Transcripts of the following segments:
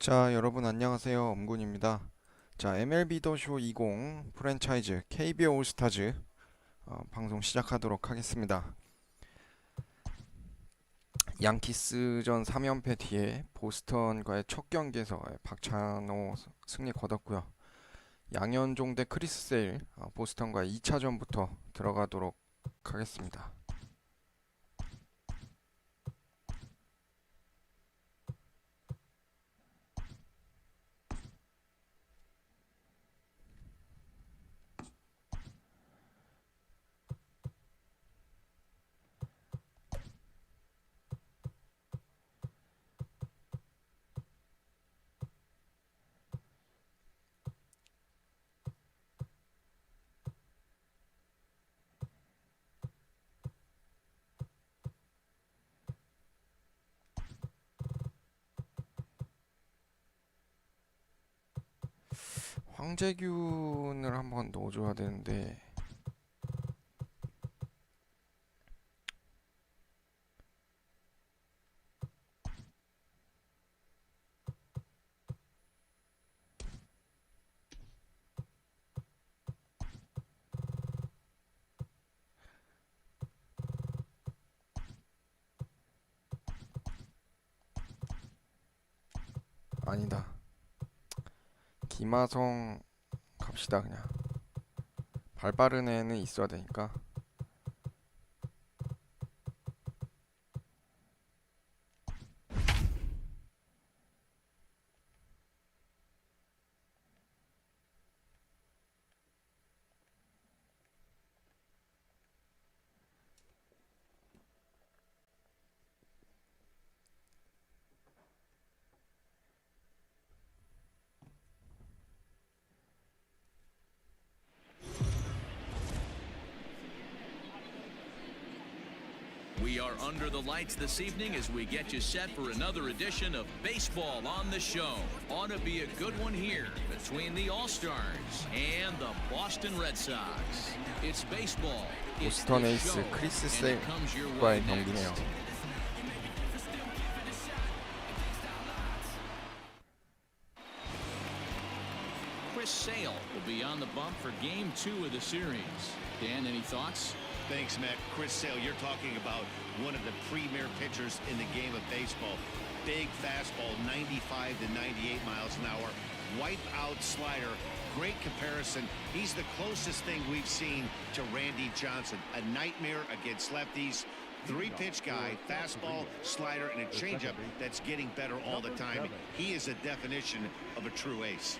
자, 여러분 안녕하세요. 엄군입니다. 자, MLB 더쇼 20 프랜차이즈 KB올스타즈 방송 시작하도록 하겠습니다. 양키스전 3연패 뒤에 보스턴과의 첫 경기에서 박찬호 승리 거뒀고요. 양현종 대 크리스 세일 보스턴과의 2차전부터 들어가도록 하겠습니다. 황재균을 한번 넣어줘야 되는데 아니다. 김하성 갑시다. 그냥 발 빠른 애는 있어야 되니까. We are under the lights this evening as we get you set for another edition of Baseball on the Show. Ought to be a good one here between the All-Stars and the Boston Red Sox. It's baseball. It's 보스턴 the 에이스 show, 크리스 and it comes your 세일과의 way 경기네요. next. Chris Sale will be on the bump for Game 2 of the series. Dan, any thoughts? Thanks, Matt. Chris Sale, you're talking about one of the premier pitchers in the game of baseball. Big fastball, 95 to 98 miles an hour. Wipe out slider. Great comparison. He's the closest thing we've seen to Randy Johnson. A nightmare against lefties. Three-pitch guy, fastball, slider, and a changeup that's getting better all the time. He is a definition of a true ace.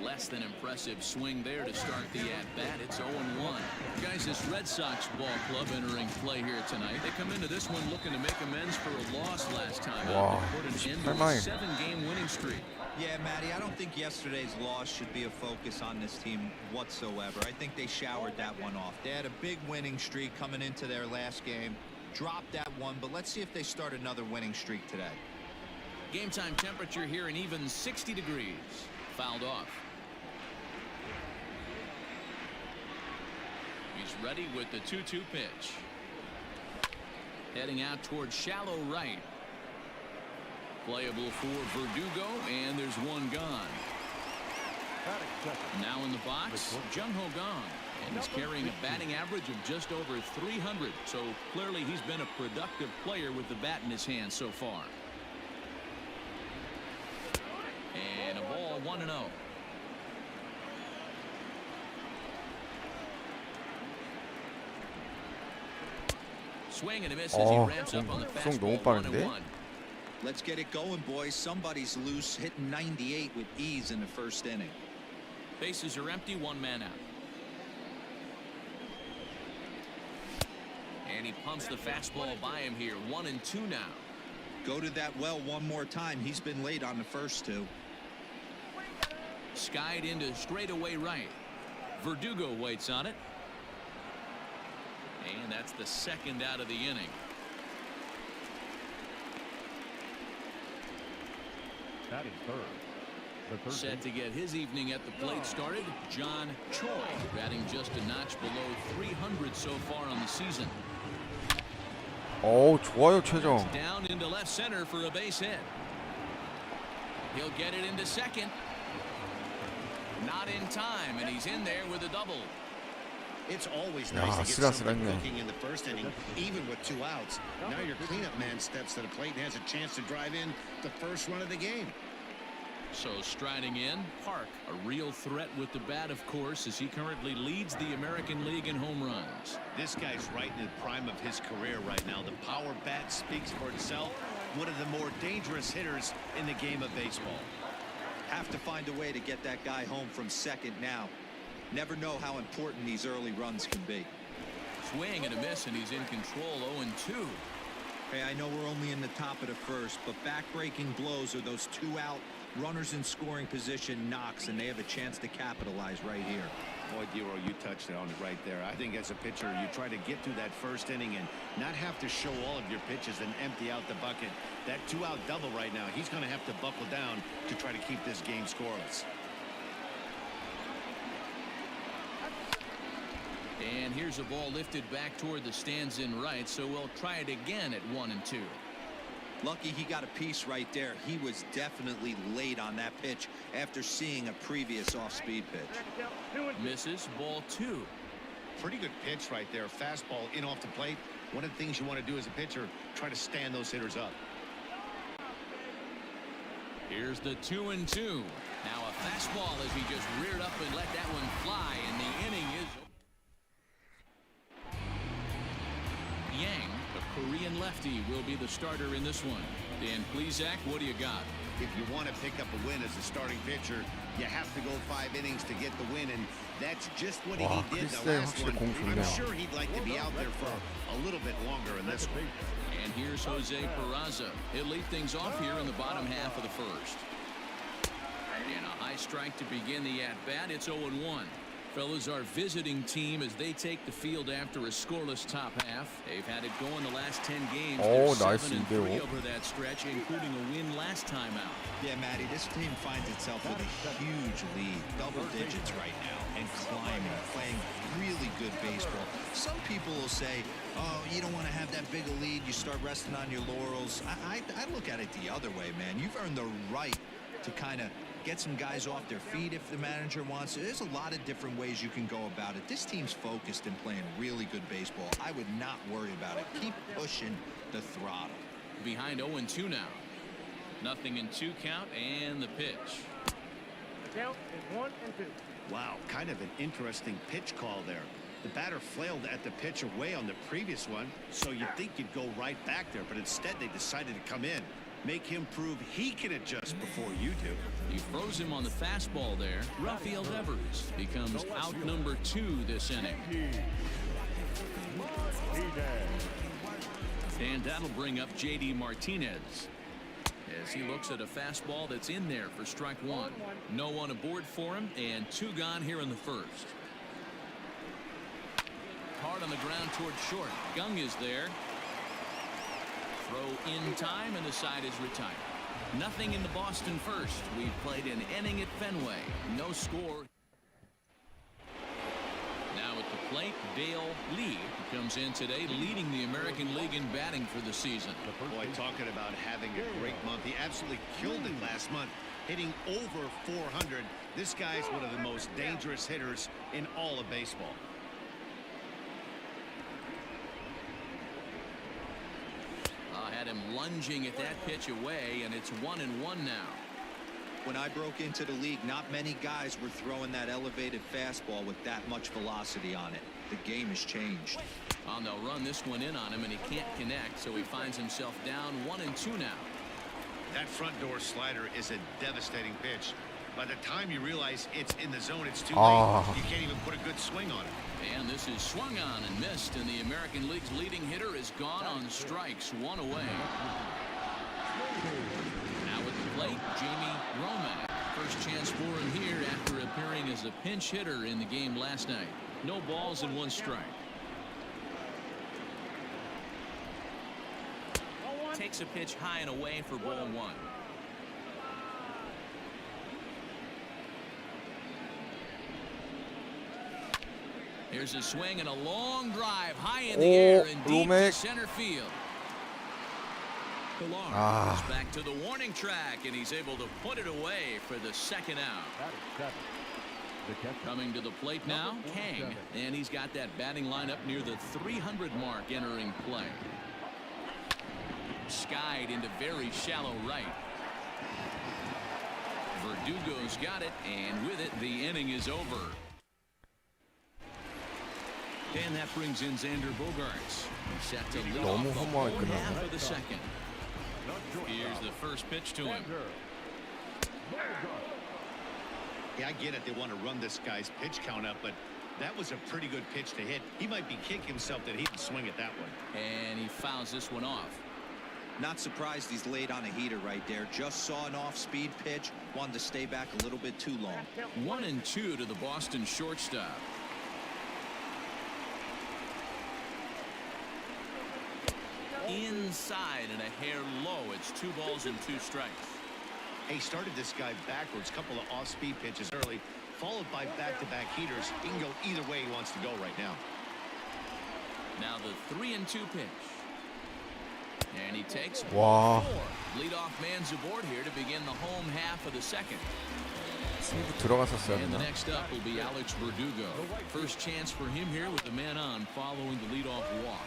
Less than impressive swing there to start the at-bat. It's 0-1. Guys, this Red Sox ball club entering play here tonight. They come into this one looking to make amends for a loss last time. Wow. Put an end to a 7-game winning streak. Yeah, Matty, I don't think yesterday's loss should be a focus on this team whatsoever. I think they showered that one off. They had a big winning streak coming into their last game. Dropped that one, but let's see if they start another winning streak today. Game time temperature here an even 60 degrees. Fouled off. He's ready with the 2-2 pitch. Heading out towards shallow right. Playable for Verdugo, and there's one gone. Now in the box, Jung-Ho Kang, and he's carrying a batting average of just over 300. So clearly he's been a productive player with the bat in his hand so far. And a ball 1-0. Swing and a miss as he ramps up on the fastball. 1-1. Let's get it going, boys. Somebody's loose, hitting 98 with ease in the first inning. Bases are empty, one man out. And he pumps the fastball by him here. 1-2 now. Go to that well one more time. He's been late on the first two. Skied into straightaway right. Verdugo waits on it. And that's the second out of the inning. Batting third. Set to get his evening at the plate started, John Choi, batting just a notch below 300 so far on the season. 좋아요 최정. Down into left center for a base hit. He'll get it into second. Not in time, and he's in there with a double. It's always 야, nice to get something 아슬아슬했네. cooking in the first inning, even with 2 outs. Now your cleanup man steps to the plate and has a chance to drive in the first run of the game. So striding in, Park, a real threat with the bat, of course, as he currently leads the American League in home runs. This guy's right in the prime of his career right now. The power bat speaks for itself. One of the more dangerous hitters in the game of baseball. Have to find a way to get that guy home from second now. Never know how important these early runs can be. Swing and a miss, and he's in control. 0-2. Hey, I know we're only in the top of the first, but back-breaking blows are those 2-out runners in scoring position knocks, and they have a chance to capitalize right here. Boy, Dero, you touched on it right there. I think as a pitcher, you try to get through that first inning and not have to show all of your pitches and empty out the bucket. That 2-out double right now, he's going to have to buckle down to try to keep this game scoreless. And here's a ball lifted back toward the stands in right, so we'll try it again at 1-2. Lucky he got a piece right there. He was definitely late on that pitch after seeing a previous off-speed pitch. Misses, ball 2. Pretty good pitch right there. Fastball in off the plate. One of the things you want to do as a pitcher, try to stand those hitters up. Here's the 2-2. Now a fastball as he just reared up and let that one fly, and the inning is Yang, the Korean lefty, will be the starter in this one. Dan Plesac, what do you got? If you want to pick up a win as a starting pitcher, you have to go 5 innings to get the win, and that's just what 와, he did the 크리스의 last 확실히 one. 공 I'm 좋네요. sure he'd like to be out there for a little bit longer in this one. And here's Jose Peraza. He'll lead things off here in the bottom half of the first. And a high strike to begin the at-bat. It's 0-1. Fellas, our visiting team as they take the field after a scoreless top half. They've had it going the last 10 games. Oh, They're nice 7-3 over that stretch, including a win last time out. Yeah, Matty, this team finds itself with a huge lead, double digits right now, and climbing, playing really good baseball. Some people will say, oh, you don't want to have that big a lead, you start resting on your laurels. I look at it the other way, man. You've earned the right to kind of get some guys off their feet if the manager wants to. There's a lot of different ways you can go about it. This team's focused and playing really good baseball. I would not worry about it. Keep pushing the throttle. Behind 0-2 now. Nothing in 2 count, and the pitch. The count is 1-2. Wow, kind of an interesting pitch call there. The batter flailed at the pitch away on the previous one, so you'd think you'd go right back there, but instead they decided to come in. Make him prove he can adjust before you do. He froze him on the fastball there. Rafael Devers becomes out number 2 this inning. And that'll bring up J.D. Martinez as he looks at a fastball that's in there for strike 1. No one aboard for him, and 2 gone here in the first. Hard on the ground toward short. Gung is there. Throw in time, and the side is retired. Nothing in the Boston first. We've played an inning at Fenway. No score. Now at the plate, Dale Lee comes in today, leading the American League in batting for the season. Boy, talking about having a great month. He absolutely killed it last month, hitting over 400. This guy's one of the most dangerous hitters in all of baseball. Had him lunging at that pitch away, and it's 1-1 now. When I broke into the league, not many guys were throwing that elevated fastball with that much velocity on it. The game has changed. Well, they'll run this one in on him, and he can't connect, so he finds himself down 1-2 now. That front door slider is a devastating pitch. By the time you realize it's in the zone, it's too late. You can't even put a good swing on it. And this is swung on and missed, and the American League's leading hitter is gone on strikes, 1 away. Now at the plate, Jamie Romack. First chance for him here after appearing as a pinch hitter in the game last night. No balls and 1 strike. Takes a pitch high and away for ball 1. Here's a swing and a long drive high in the air and deep to center field. Pilar Ah. goes back to the warning track, and he's able to put it away for the second out. That is 7. The catcher. Coming to the plate now, Kang, and he's got that batting lineup near the 300 mark entering play. Skied into very shallow right. Verdugo's got it, and with it, the inning is over. And that brings in Xander Bogaerts. He's set to lead off 너무 the 허무하게 home 끝났네. half of the second. Here's the first pitch to him. Yeah, I get it. They want to run this guy's pitch count up, but that was a pretty good pitch to hit. He might be kicking himself that he didn't swing at that one. And he fouls this one off. Not surprised he's laid on a heater right there. Just saw an off-speed pitch. Wanted to stay back a little bit too long. 1-2 to the Boston shortstop. Inside and a hair low. It's 2 balls and 2 strikes. He started this guy backwards, couple of off-speed pitches early, followed by back-to-back heaters. He can go either way he wants to go right now. Now the 3-2 pitch. And he takes 와. 4. Leadoff man's aboard here to begin the home half of the second. 승부 들어갔었어야 And the 되나? next up will be Alex Verdugo. First chance for him here with the man on following the leadoff walk.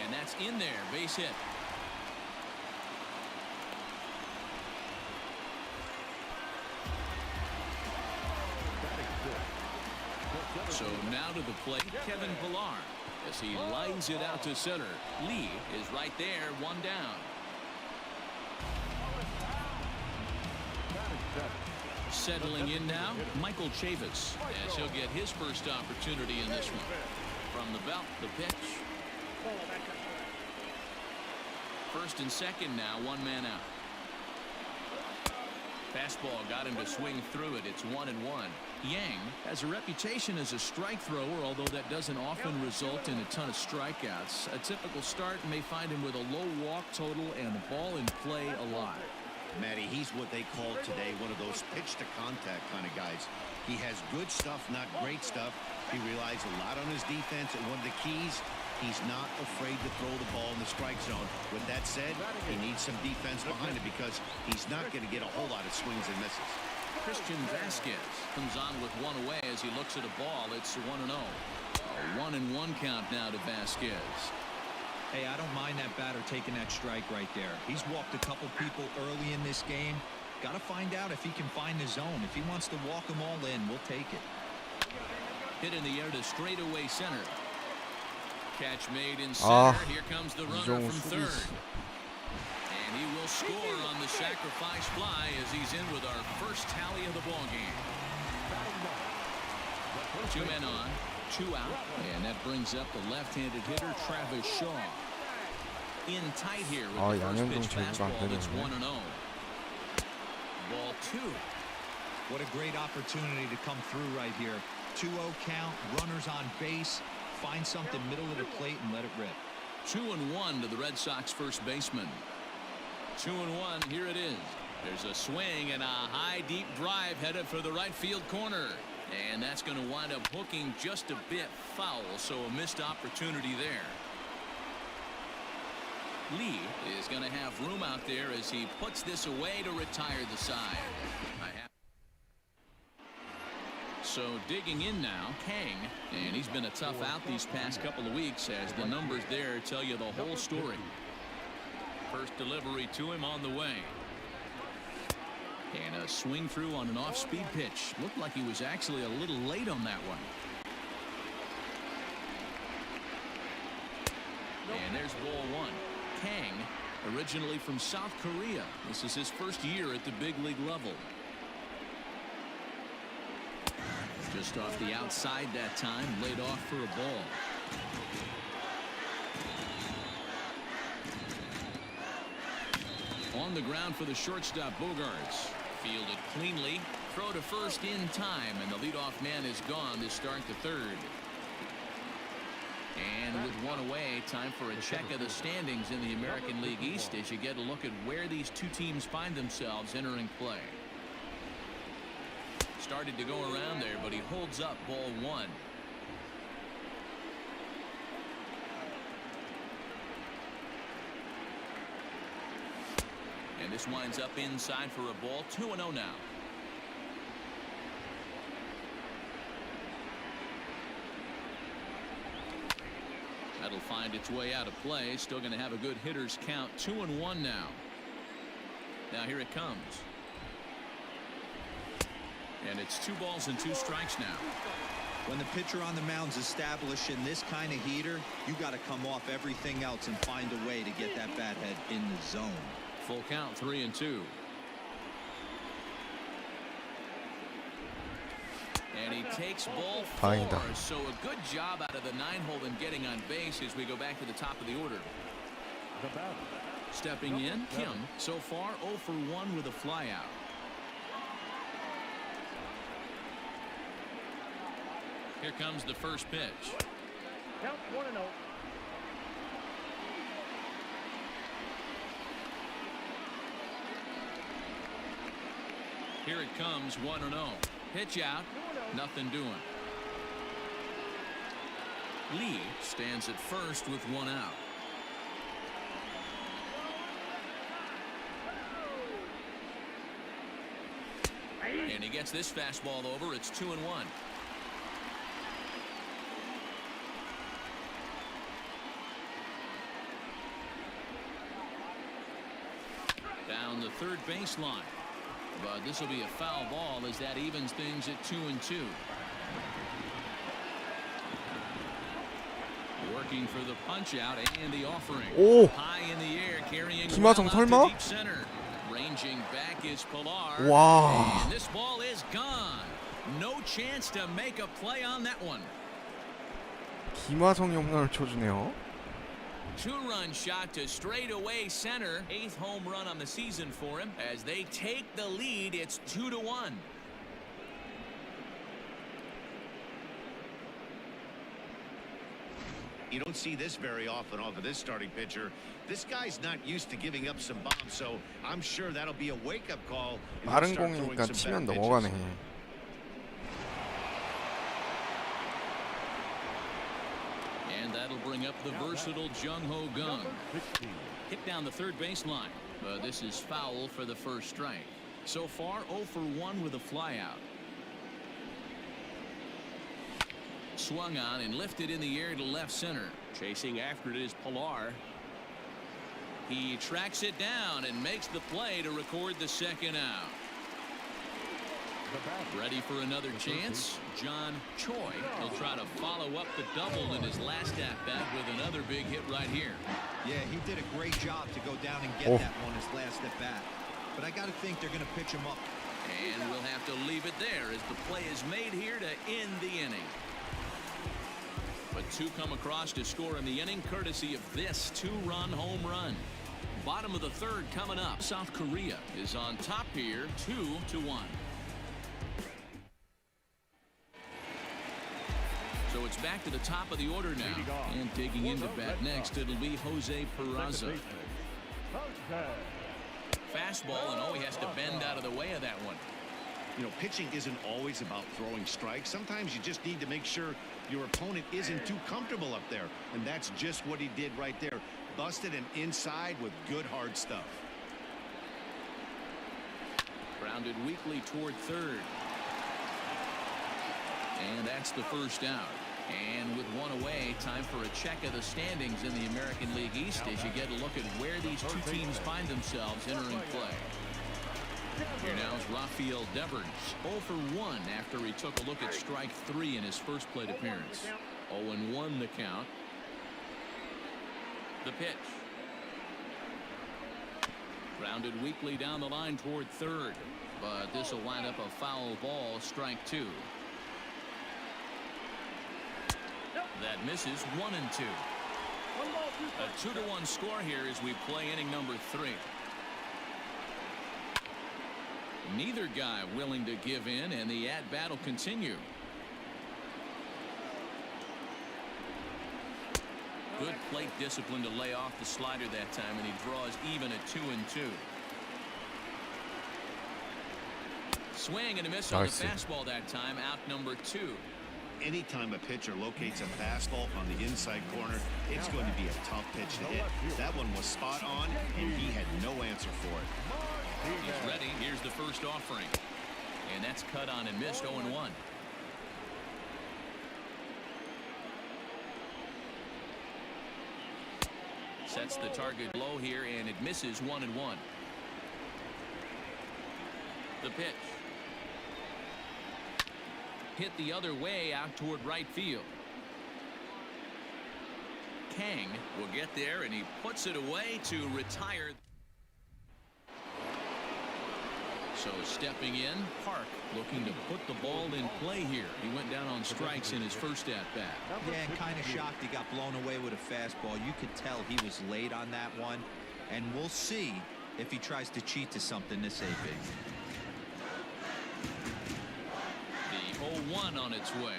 And that's in there, base hit. So now to the plate, Kevin Pilar, as he lines it out to center. Lee is right there, 1 down. Settling in now, Michael Chavis, as he'll get his first opportunity in this one. From the belt, the pitch. First and second now, 1 man out. Fastball got him to swing through it. It's 1-1. Yang has a reputation as a strike thrower, although that doesn't often result in a ton of strikeouts. A typical start may find him with a low walk total and the ball in play a lot. Matty, he's what they call today one of those pitch-to-contact kind of guys. He has good stuff, not great stuff. He relies a lot on his defense, and one of the keys, he's not afraid to throw the ball in the strike zone. With that said, he needs some defense behind him because he's not going to get a whole lot of swings and misses. Christian Vasquez comes on with 1 away as he looks at a ball. It's 1-0. A 1-1 count now to Vasquez. Hey, I don't mind that batter taking that strike right there. He's walked a couple people early in this game. Got to find out if he can find the zone. If he wants to walk them all in, we'll take it. Hit in the air to straightaway center. Catch made in center. Here comes the runner 이정우 from 수비. third. And he will score on the sacrifice fly as he's in with our first tally of the ball game. 2 men on, 2 out, and that brings up the left-handed hitter Travis Shaw. In tight here with the first 양현종 pitch 제구가 안 fastball. It's 되네요. 1-0. Ball 2. What a great opportunity to come through right here. 2-0 count, runners on base. Find something middle of the plate and let it rip. 2-1 to the Red Sox first baseman. 2-1, here it is. There's a swing and a high deep drive headed for the right field corner. And that's going to wind up hooking just a bit foul, so a missed opportunity there. Lee is going to have room out there as he puts this away to retire the side. So digging in now, Kang, and he's been a tough out these past couple of weeks as the numbers there tell you the whole story. First delivery to him on the way. And a swing through on an off-speed pitch. Looked like he was actually a little late on that one. And there's ball 1. Kang, originally from South Korea. This is his first year at the big league level. Just off the outside that time, laid off for a ball. On the ground for the shortstop, Bogaerts. Fielded cleanly. Throw to first in time, and the leadoff man is gone to start the third. And with 1 away, time for a check of the standings in the American League East as you get a look at where these two teams find themselves entering play. Started to go around there, but he holds up ball 1. this winds up inside for a ball. 2-0 now. That'll find its way out of play. Still going to have a good hitter's count. 2-1 now. Now here it comes. And it's 2 balls and 2 strikes now. When the pitcher on the mound's establishing this kind of heater, you got to come off everything else and find a way to get that bat head in the zone. Full count, 3-2. And he takes ball 4. 다행이다. So a good job out of the 9-hole in getting on base as we go back to the top of the order. The batter. Stepping in, Kim, so far 0 for 1 with a flyout. Here comes the first pitch. Count 1-0. Here it comes, 1-0. Pitch out, nothing doing. Lee stands at first with 1 out. And he gets this fastball over. It's 2-1. Down the third baseline. But this will be a foul ball as that evens things at 2-2. Working for the punch out and the offering. 오! High in the air, carrying 김하성 well out to 설마? deep center. Ranging back is Pilar. 와. And this ball is gone. No chance to make a play on that one. 김하성이 홈런을 쳐주네요. 2-run shot to straightaway center. 8th home run on the season for him. As they take the lead, it's 2-1. You don't see this very often off of this starting pitcher. This guy's not used to giving up some bombs, so I'm sure that'll be a wake-up call. And he'll 빠른 start throwing 공이니까 some 치면 better 넘어가네. pitches. And that'll bring up the versatile Jung-Ho Gung. 16. Hit down the third baseline. This is foul for the first strike. So far 0 for 1 with a flyout. Swung on and lifted in the air to left center. Chasing after it is Pilar. He tracks it down and makes the play to record the second out. The batter. Ready for another chance? John Choi will try to follow up the double in his last at-bat with another big hit right here. Yeah, he did a great job to go down and get Oh. that one his last at bat. But I got to think they're going to pitch him up. And we'll have to leave it there as the play is made here to end the inning. But 2 come across to score in the inning courtesy of this 2-run home run. Bottom of the 3rd coming up. South Korea is on top here, 2-1. So it's back to the top of the order now. And digging into bat next, it'll be Jose Peraza. Fastball, and he has to bend out of the way of that one. You know, pitching isn't always about throwing strikes. Sometimes you just need to make sure your opponent isn't too comfortable up there. And that's just what he did right there. Busted and inside with good hard stuff. Grounded weakly toward third. And that's the first out. And with 1 away, time for a check of the standings in the American League East as you get a look at where these 2 teams find themselves entering play. Here now is Rafael Devers, 0 for 1 after he took a look at strike 3 in his first plate appearance. 0-1 the count. The pitch. Grounded weakly down the line toward third. But this will wind up a foul ball, strike 2. That misses 1-2. A 2-1 score here as we play inning number 3. Neither guy willing to give in, and the at-bat will continue. Good plate discipline to lay off the slider that time, and he draws even at 2-2. Swing and a miss on the Nice. fastball that time, out number 2. anytime a pitcher locates a fastball on the inside corner, it's going to be a tough pitch to hit. That one was spot on, and he had no answer for it. He's ready. Here's the first offering. And that's cut on and missed 0-1. Sets the target low here, and it misses 1-1. The pitch. Hit the other way out toward right field. Kang will get there, and he puts it away to retire. So stepping in, Park looking to put the ball in play here. He went down on strikes in his first at-bat. Yeah, and kind of shocked he got blown away with a fastball. You could tell he was late on that one, and we'll see if he tries to cheat to something this AB. The 0-1 on its way.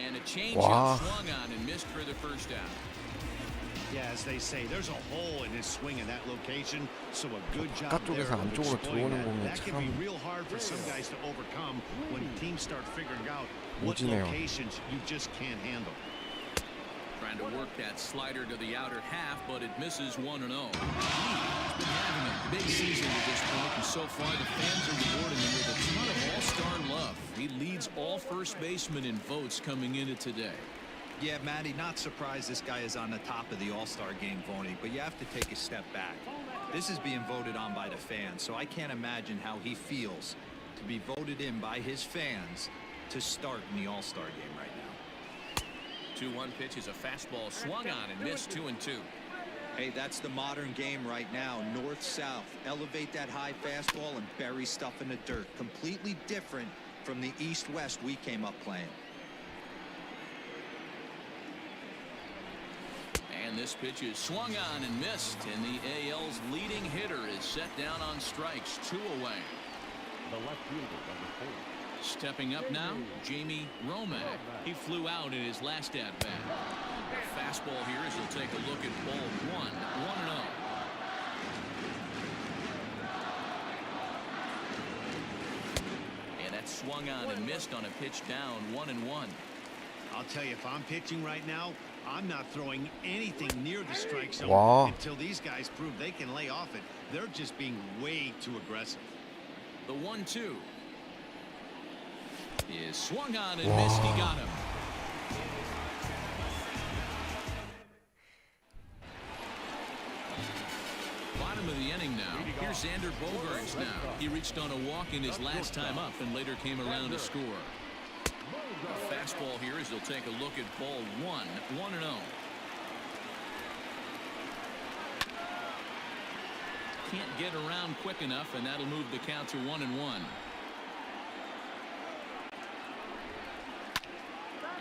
And a changeup swung on and missed for the first out. Yeah, as they say, there's a hole in his swing in that location, so a good job there 바깥쪽에서 of 안쪽으로 exploiting 들어오는 공이 that. That can be 참 real hard for some guys to overcome when teams start figuring out what 오지네요. locations you just can't handle. Trying to work that slider to the outer half, but it misses 1-0. He's been having a big season at this point, and so far the fans are rewarding him with a ton of all-star love. He leads all first basemen in votes coming into today. Yeah, Matty, not surprised this guy is on the top of the All-Star game voting, but you have to take a step back. This is being voted on by the fans, so I can't imagine how he feels to be voted in by his fans to start in the All-Star game right now. 2-1 pitch is a fastball swung on and missed 2-2. Hey, that's the modern game right now. North-south. Elevate that high fastball and bury stuff in the dirt. Completely different from the east-west we came up playing. And this pitch is swung on and missed, and the AL's leading hitter is set down on strikes, 2 away. The left fielder, number 4. Stepping up now, Jamie Romack. He flew out in his last at-bat. A fastball here as he'll take a look at ball 1, 1-0. And that's swung on and missed on a pitch down, 1-1. I'll tell you, if I'm pitching right now, I'm not throwing anything near the strike zone Wow. until these guys prove they can lay off it. They're just being way too aggressive. The 1-2 is swung on and missed. He got him. Bottom of the inning now. Here's Xander Bogaerts now. He reached on a walk in his last time up and later came around to score. A fastball here as he'll take a look at ball 1, 1-0. Can't get around quick enough, and that'll move the count to 1-1.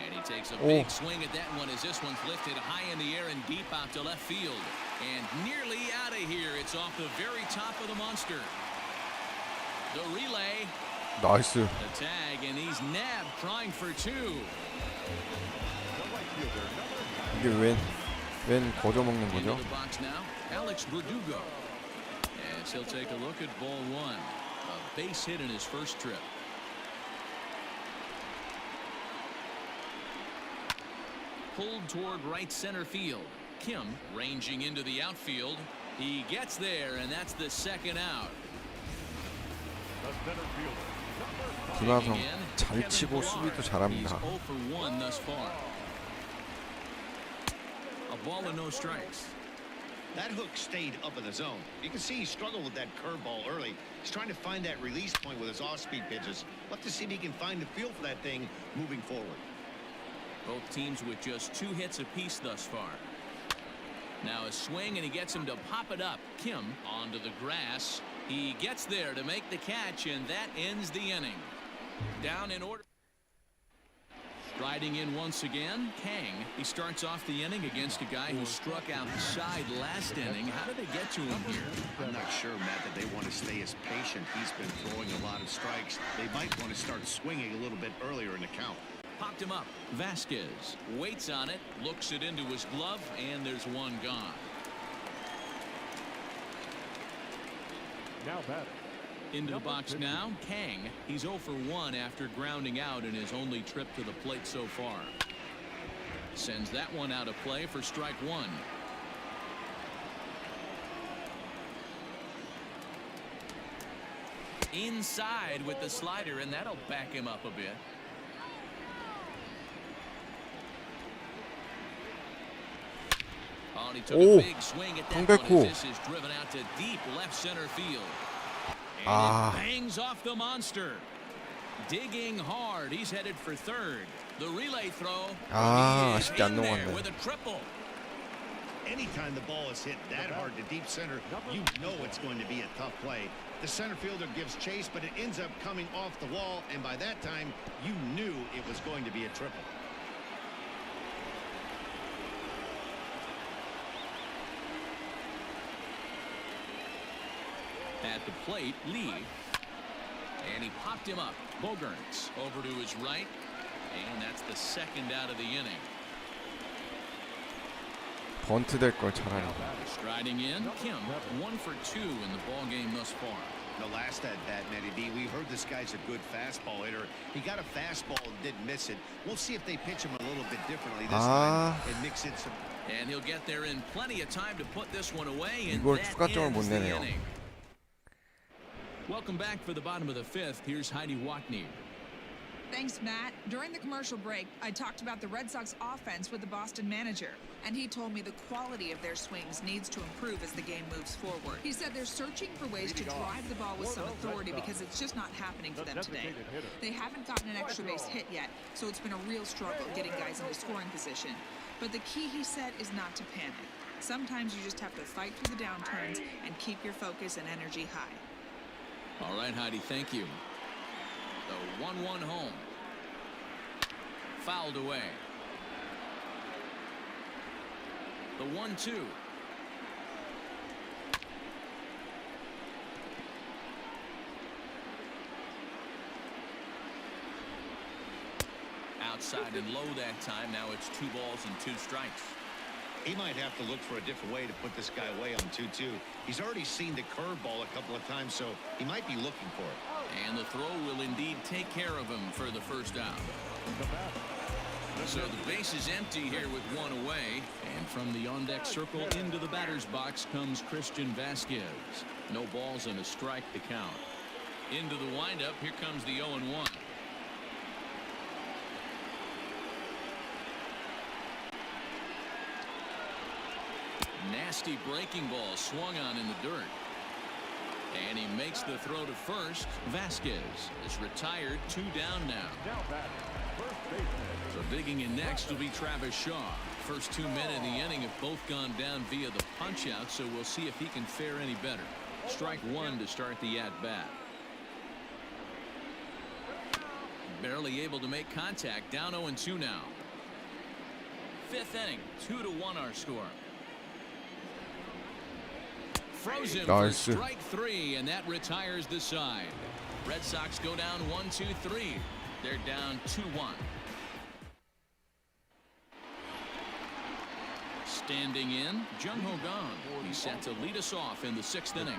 And he takes a big swing at that one as this one's lifted high in the air and deep out to left field. And nearly out of here. It's off the very top of the monster. The relay. 나이스. The tag, and he's nabbed, trying for 2. 이게 웬 거저 먹는 Into 거죠? the box now, Alex Verdugo. As he'll take a look at ball 1. A base hit in his first trip. Pulled toward right center field. Kim ranging into the outfield. He gets there, and that's the second out. The center fielder, number 5. 김하성 잘 치고 수비도 He's 잘합니다. 0 for 1 thus far. A ball and no strikes. That hook stayed up in the zone. You can see he struggled with that curveball early. He's trying to find that release point with his off-speed pitches. We'll have to see if he can find the feel for that thing moving forward. Both teams with just 2 hits apiece thus far. Now a swing, and he gets him to pop it up. Kim onto the grass. He gets there to make the catch, and that ends the inning. Down in order. Riding in once again, Kang. He starts off the inning against a guy who struck outside last inning. How did they get to him here? I'm not sure, Matt, that they want to stay as patient. He's been throwing a lot of strikes. They might want to start swinging a little bit earlier in the count. Popped him up. Vasquez waits on it, looks it into his glove, and there's one gone. Now batting. Into the Number box 50. now, Kang. He's 0 for 1 after grounding out in his only trip to the plate so far. Sends that one out of play for strike one. Inside with the slider, and that'll back him up a bit. Oh, and he took 오, a big swing at that 강백호. one as this is driven out to deep left center field. And 아. it bangs off the monster. Digging hard. He's headed for third. The relay throw. 아, He is 아쉽게 안 in there 넘어갔네. with a triple. Anytime the ball is hit that hard to deep center, you know it's going to be a tough play. The center fielder gives chase, but it ends up coming off the wall, and by that time, you knew it was going to be a triple. At the plate, Lee. And he popped him up. Bogarts over to his right. And that's the second out of the inning. 번트 될 걸 차라리. Striding in, Kim, 1 for 2 in the ball game thus far. The last at bat, Matty B, we heard this guy's a good fastball hitter. He got a fastball and didn't miss it. We'll see if they pitch him a little bit differently this time and mix in some. And he'll get there in plenty of time to put this one away. And 이걸 that 추가점을 못 ends the 내네요. inning. Welcome back for the bottom of the fifth. Here's Heidi Watney. Thanks, Matt. During the commercial break, I talked about the Red Sox offense with the Boston manager, and he told me the quality of their swings needs to improve as the game moves forward. He said they're searching for ways to drive the ball with some authority because it's just not happening for them today. They haven't gotten an extra base hit yet, so it's been a real struggle getting guys into scoring position. But the key, he said, is not to panic. Sometimes you just have to fight through the downturns and keep your focus and energy high. All right, Heidi, thank you. The 1-1 home. Fouled away. The 1-2. Outside and low that time. Now it's 2 balls and 2 strikes. He might have to look for a different way to put this guy away on 2-2. He's already seen the curveball a couple of times, so he might be looking for it. And the throw will indeed take care of him for the first out. So the base is empty here with 1 away. And from the on-deck circle into the batter's box comes Christian Vasquez. No balls and a strike to count. Into the windup, here comes the 0-1. Nasty breaking ball swung on in the dirt. And he makes the throw to first. Vasquez is retired, 2 down now. Now batting. First baseman. So digging in next will be Travis Shaw. First 2 men in the inning have both gone down via the punch-out, so we'll see if he can fare any better. Strike 1 to start the at-bat. Barely able to make contact. Down 0-2 now. 5th inning, 2-1 our score. Frozen for Nice. strike 3, and that retires the side. Red Sox go down 1-2-3. They're down 2-1. Standing in, Jung Ho Kang. He's set to lead us off in the 6th inning.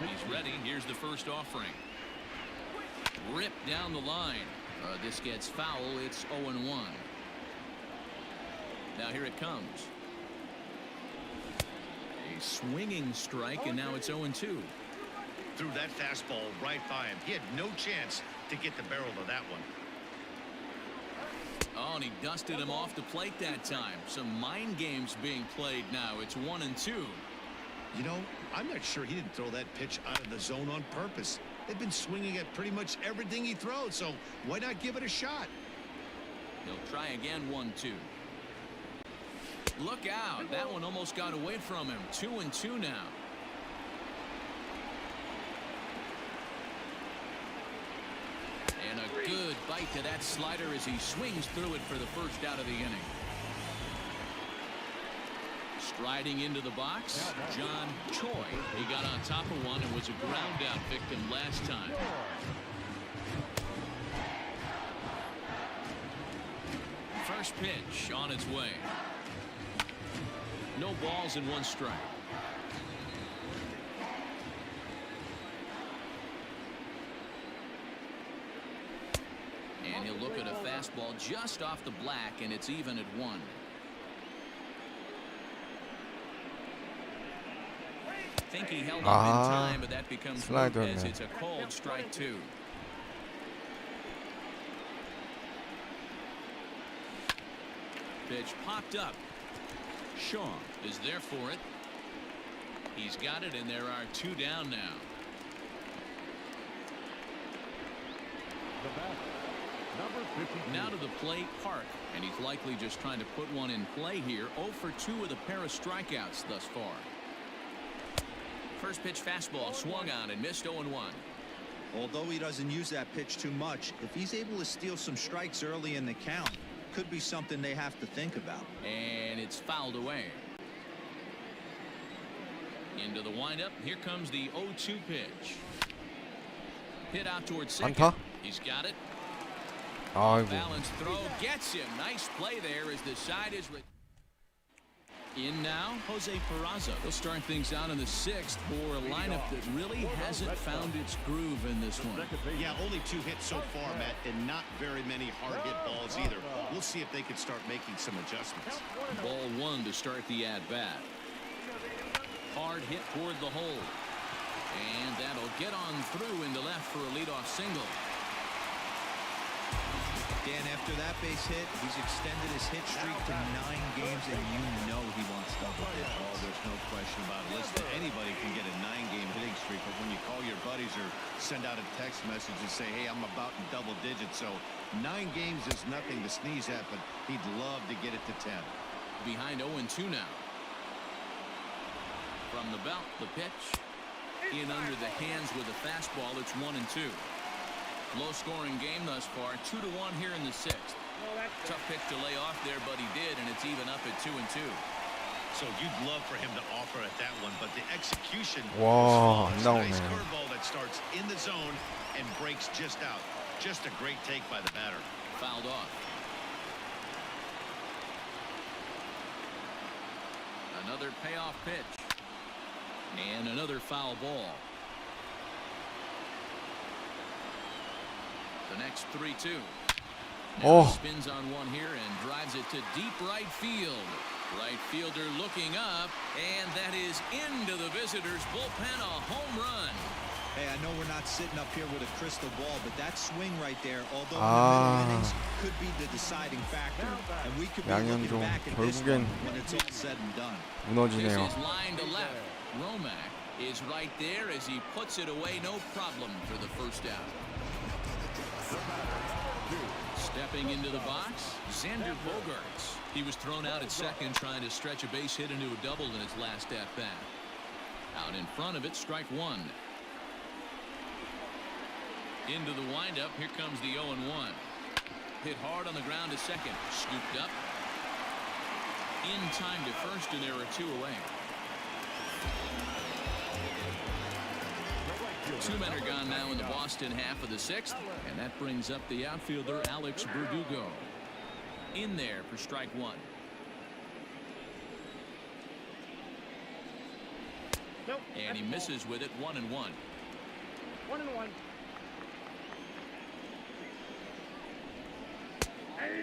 He's ready. Here's the first offering. Ripped down the line. This gets foul. It's 0-1. Now here it comes. A swinging strike, and now it's 0-2. Threw that fastball right by him. He had no chance to get the barrel of that one. Oh, and he dusted him off the plate that time. Some mind games being played now. It's 1-2. You know, I'm not sure he didn't throw that pitch out of the zone on purpose. They've been swinging at pretty much everything he throws, so why not give it a shot? He'll try again, 1-2. Look out. That one almost got away from him. 2-2 now. And a good bite to that slider as he swings through it for the first out of the inning. Striding into the box, John Choi. He got on top of one and was a ground out victim last time. First pitch on its way. No balls and one strike. And he'll look at a fastball just off the black, and it's even at 1. Think he held up in time, but that becomes 슬라이드 as 했네. it's a cold strike 2. Pitch popped up. Shaw is there for it. He's got it, and there are 2 down now. The bat, number 52. Now to the plate, Park, and he's likely just trying to put one in play here. 0 for 2 with a pair of strikeouts thus far. First pitch fastball swung on and missed 0-1. Although he doesn't use that pitch too much, if he's able to steal some strikes early in the count, could be something they have to think about. And it's fouled away. Into the windup. Here comes the 0-2 pitch. Hit out towards second. 안타? He's got it. 아이고. Balanced throw gets him. Nice play there as the side is in now. Jose Peraza will start things out in the 6th for a lineup that really hasn't found its groove in this one. Yeah, only 2 hits so far, Matt, and not very many hard hit balls either. We'll see if they can start making some adjustments. Ball 1 to start the at-bat. Hard hit toward the hole. And that'll get on through into left for a leadoff single. Dan, after that base hit, he's extended his hit streak to 9 games, and you know he wants double digits. Oh, there's no question about it. Listen, anybody can get a 9-game hitting streak, but when you call your buddies or send out a text message and say, hey, I'm about in double digits, so 9 games is nothing to sneeze at, but he'd love to get it to 10. Behind 0-2 now. From the belt, the pitch. In under the hands with a fastball. It's 1-2. Low-scoring game thus far. 2-1 here in the 6th. Tough pitch to lay off there, but he did, and it's even up at 2-2. So you'd love for him to offer at that one, but the execution 와, 안 was flawless. 나오네. Nice curveball that starts in the zone and breaks just out. Just a great take by the batter. Fouled off. Another payoff pitch. And another foul ball. The next 3-2. Now Oh. he spins on one here and drives it to deep right field. Right fielder looking up, and that is into the visitors' bullpen, a home run. Hey, I know we're not sitting up here with a crystal ball, but that swing right there, although in the Ah. middle innings, could be the deciding factor. And we could be 양현종, looking back at this 결국엔 one when it's all said and done. This 무너지네요. is line to left. Romack is right there as he puts it away, no problem for the first out. Stepping into the box, Xander Bogaerts. He was thrown out at second trying to stretch a base hit into a double in his last at-bat. Out in front of it, strike 1. Into the windup, here comes the 0-1. Hit hard on the ground to second, scooped up. In time to first, and there are 2 away. 2 men are gone now in the Boston half of the 6th, and that brings up the outfielder Alex Verdugo. In there for strike 1. And he misses with it. 1-1. 1-1.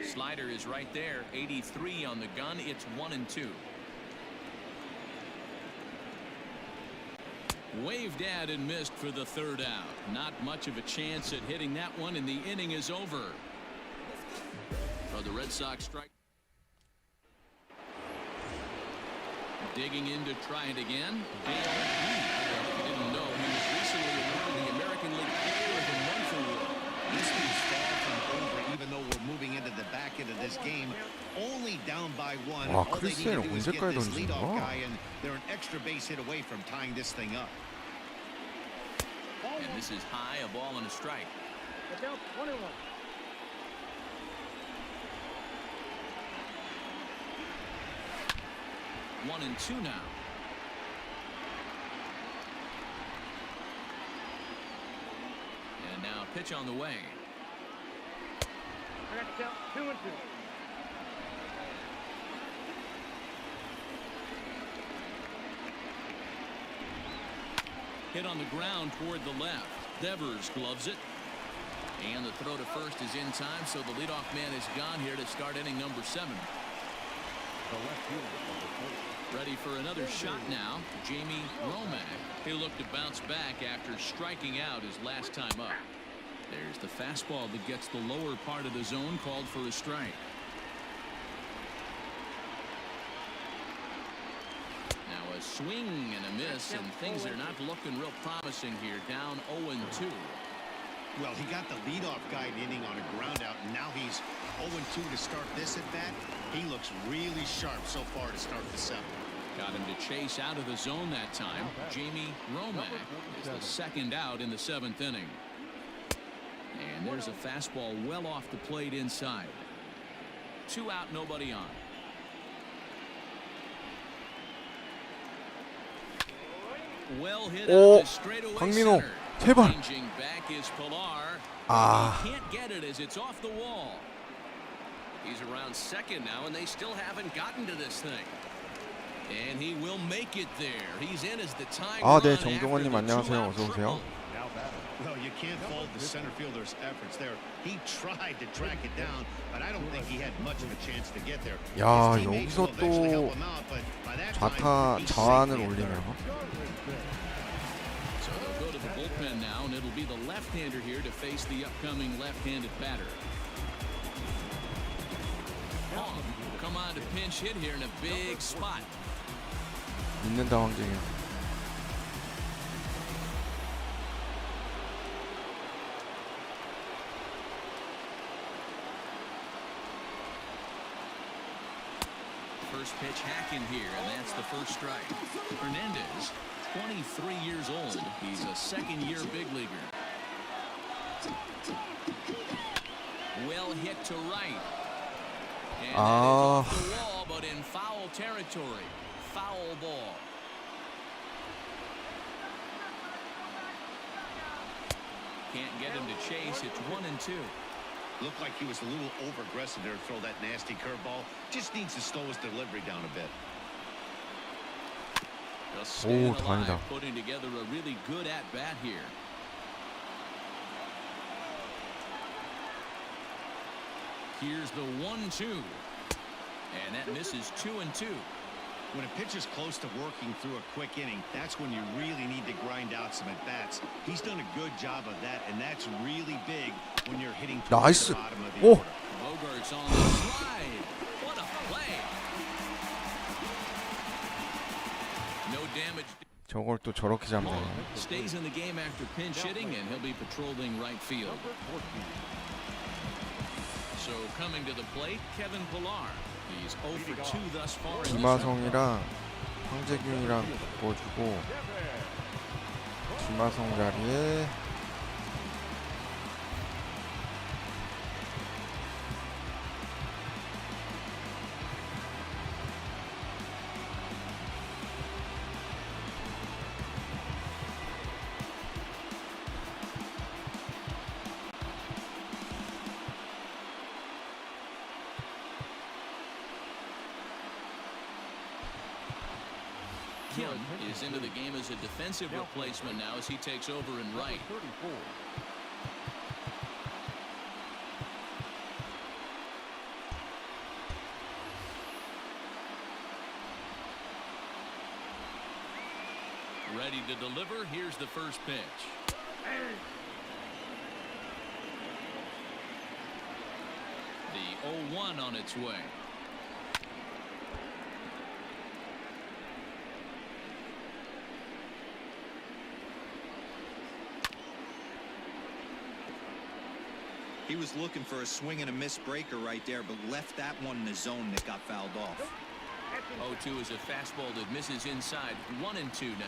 Slider is right there. 83 on the gun. It's 1-2. Waved at and missed for the 3rd out. Not much of a chance at hitting that one, and the inning is over. The Red Sox strike. Digging in to try it again. Dale Lee. If you didn't know, he was recently awarded the American League Player of the Month award. This one's far from over, even though we're moving into the back end of this game. Only down by 1. 와, All they need to 크리스를 do is get 언제까지 this 던지는 leadoff 거야? guy, and they're an extra base hit away from tying this thing up. And this is high, a ball and a strike. 1-1. 1-2 now. And now pitch on the way. I got the count. 2-2. Hit on the ground toward the left. Devers gloves it. And the throw to first is in time, so the leadoff man is gone here to start inning number 7. The left fielder, number 4. Ready for another shot now, Jamie Romack. He looked to bounce back after striking out his last time up. There's the fastball that gets the lower part of the zone, called for a strike. Now a swing and a miss, and things are not looking real promising here. Down 0-2. Well, he got the leadoff guy inning on a ground out, and now he's 0-2 to start this at bat. He looks really sharp so far to start the 7th. Got him to chase out of the zone that time. Jamie Romack is the second out in the 7th inning. And there's a fastball well off the plate inside. 2 out, nobody on. Well hit out to straightaway 강민호, center. 제발. Changing back is Pilar. 아. He can't get it as it's off the wall. He's around second now, and they still haven't gotten to this thing. And he will make it there. He's in as the tying 아, run 네, after 정동원님 the 안녕하세요. two-out 어서 오세요. triple. Now batting. Well, you can't fault the center fielder's efforts there. He tried to track it down, but I don't think he had much of a chance to get there. 야, His teammates 여기서 will eventually 또 help him out, but by that 좌타 time, he's 자완을 safely at 올리네요. third. So they'll go to the bullpen now, and it'll be the left-hander here to face the upcoming left-handed batter. Hong will come on to pinch hit here in a big spot. 믿는다 황재균. First pitch hack in here, and that's the first strike. Hernandez, 23 years old. He's a second-year big leaguer. Well hit to right. And that is off the wall, but in foul territory. Foul ball. Can't get him to chase. It's 1-2. Looked like he was a little over-aggressive there to throw that nasty curveball. Just needs to slow his delivery down a bit. Just staying 다행이다. alive, putting together a really good at-bat here. Here's the 1-2. And that misses 2-2. When a pitcher's close to working through a quick inning, that's when you really need to grind out some at-bats. He's done a good job of that, and that's really big when you're hitting towards 나이스. the bottom of the 오. order. Bogart's on the slide. What a play. No damage. 저걸 또 저렇게 잡네. Stays in the game after pinch hitting, and he'll be patrolling right field. So coming to the plate, Kevin Pilar. He's 0 for 2 thus far in this one. 김하성이랑 황재균이랑 바꿔주고 김하성 자리에 Kim is into the game as a defensive replacement now as he takes over in right. 34. Ready to deliver. Here's the first pitch. The 0-1 on its way. He was looking for a swing and a miss breaker right there, but left that one in the zone that got fouled off. 0-2 is a fastball that misses inside. 1-2 now.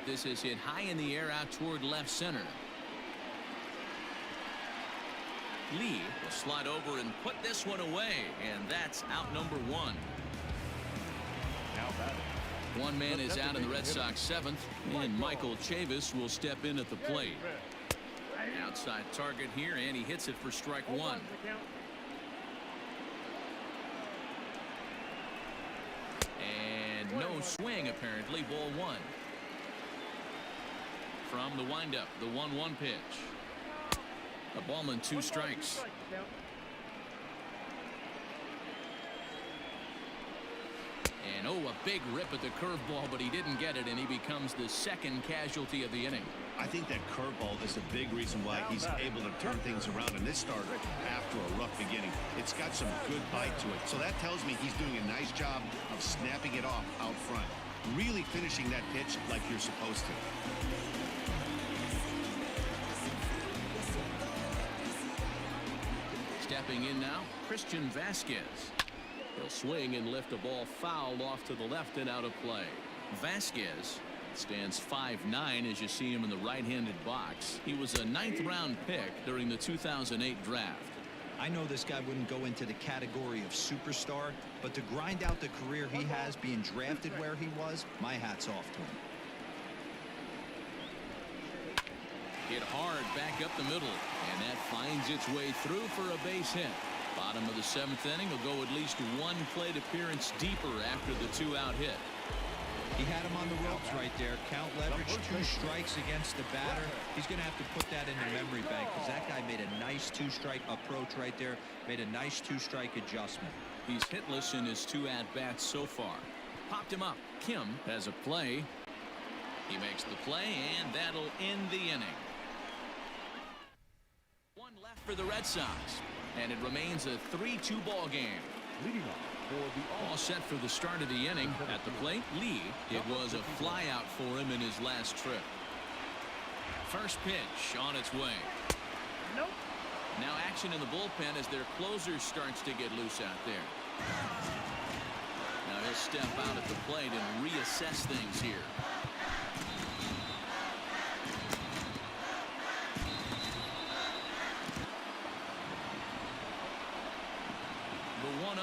This is hit high in the air out toward left center. Lee will slide over and put this one away, and that's out number 1. Now batting. One man is out in the Red Sox 7th, and Michael Chavis will step in at the plate. Outside target here, and he hits it for strike 1. no swing apparently. Ball one. From the windup, the 1-1 pitch. A ball and 2 strikes. And a big rip at the curveball, but he didn't get it, and he becomes the second casualty of the inning. I think that curveball is a big reason why he's able to turn things around in this start after a rough beginning. It's got some good bite to it. So that tells me he's doing a nice job of snapping it off out front. Really finishing that pitch like you're supposed to. Stepping in now, Christian Vasquez. He'll swing and lift a ball foul off to the left and out of play. Vasquez stands 5'9" as you see him in the right-handed box. He was a 9th-round pick during the 2008 draft. I know this guy wouldn't go into the category of superstar, but to grind out the career he has being drafted where he was, my hat's off to him. Hit hard back up the middle, and that finds its way through for a base hit. Bottom of the 7th inning will go at least 1 plate appearance deeper after the 2-out hit. He had him on the ropes right there. Count leverage, 2 strikes against the batter. He's going to have to put that in the memory bank because that guy made a nice 2-strike approach right there. Made a nice 2-strike adjustment. He's hitless in his 2 at-bats so far. Popped him up. Kim has a play. He makes the play, and that'll end the inning. 1 left for the Red Sox, and it remains a 3-2 ball game. Leading off for the All set for the start of the inning. At the plate, Lee. It was a flyout for him in his last trip. First pitch on its way. Nope. Now action in the bullpen as their closer starts to get loose out there. Now he'll step out at the plate and reassess things here. The 1-0.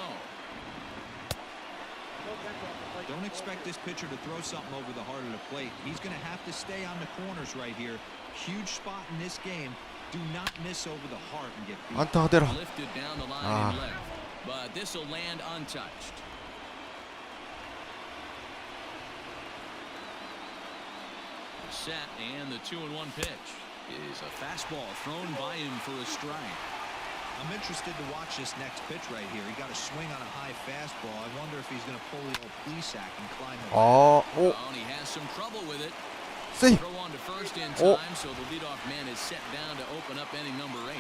Don't expect this pitcher to throw something over the heart of the plate. He's going to have to stay on the corners right here. Huge spot in this game. Do not miss over the heart and get beat. 안타 대라. Lifted down the line and left, but this will land untouched. Set, and the 2-1 pitch is a fastball thrown by him for a strike. I'm interested to watch this next pitch right here. He got a swing on a high fastball. I wonder if he's going to pull the old Plesac and climb it. 오. And he has some trouble with it. 세이. Throw on to first in time, so the leadoff man is set down to open up inning number 8.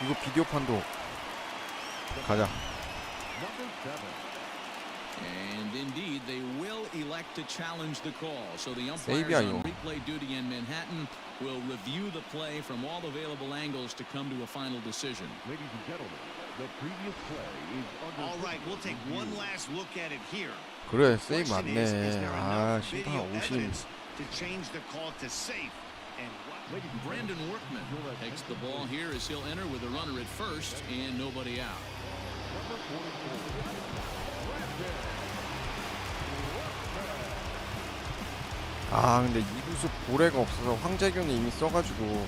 이거 비디오 판도 가자. number 7. And indeed, they will elect to challenge the call. So the 세이비야, umpires on 이거. replay duty in Manhattan will review the play from all available angles to come to a final decision. Ladies and gentlemen, the previous play is under. All right, we'll take one last look at it here. 그래 세이 Question is 맞네. there 아 enough 심판 video 오심. evidence to change the call to safe? And what? Brandon Workman takes the ball here as he'll enter with a runner at first and nobody out. Number 44. 아 근데 이루수 고래가 없어서 황재균이 이미 써가지고.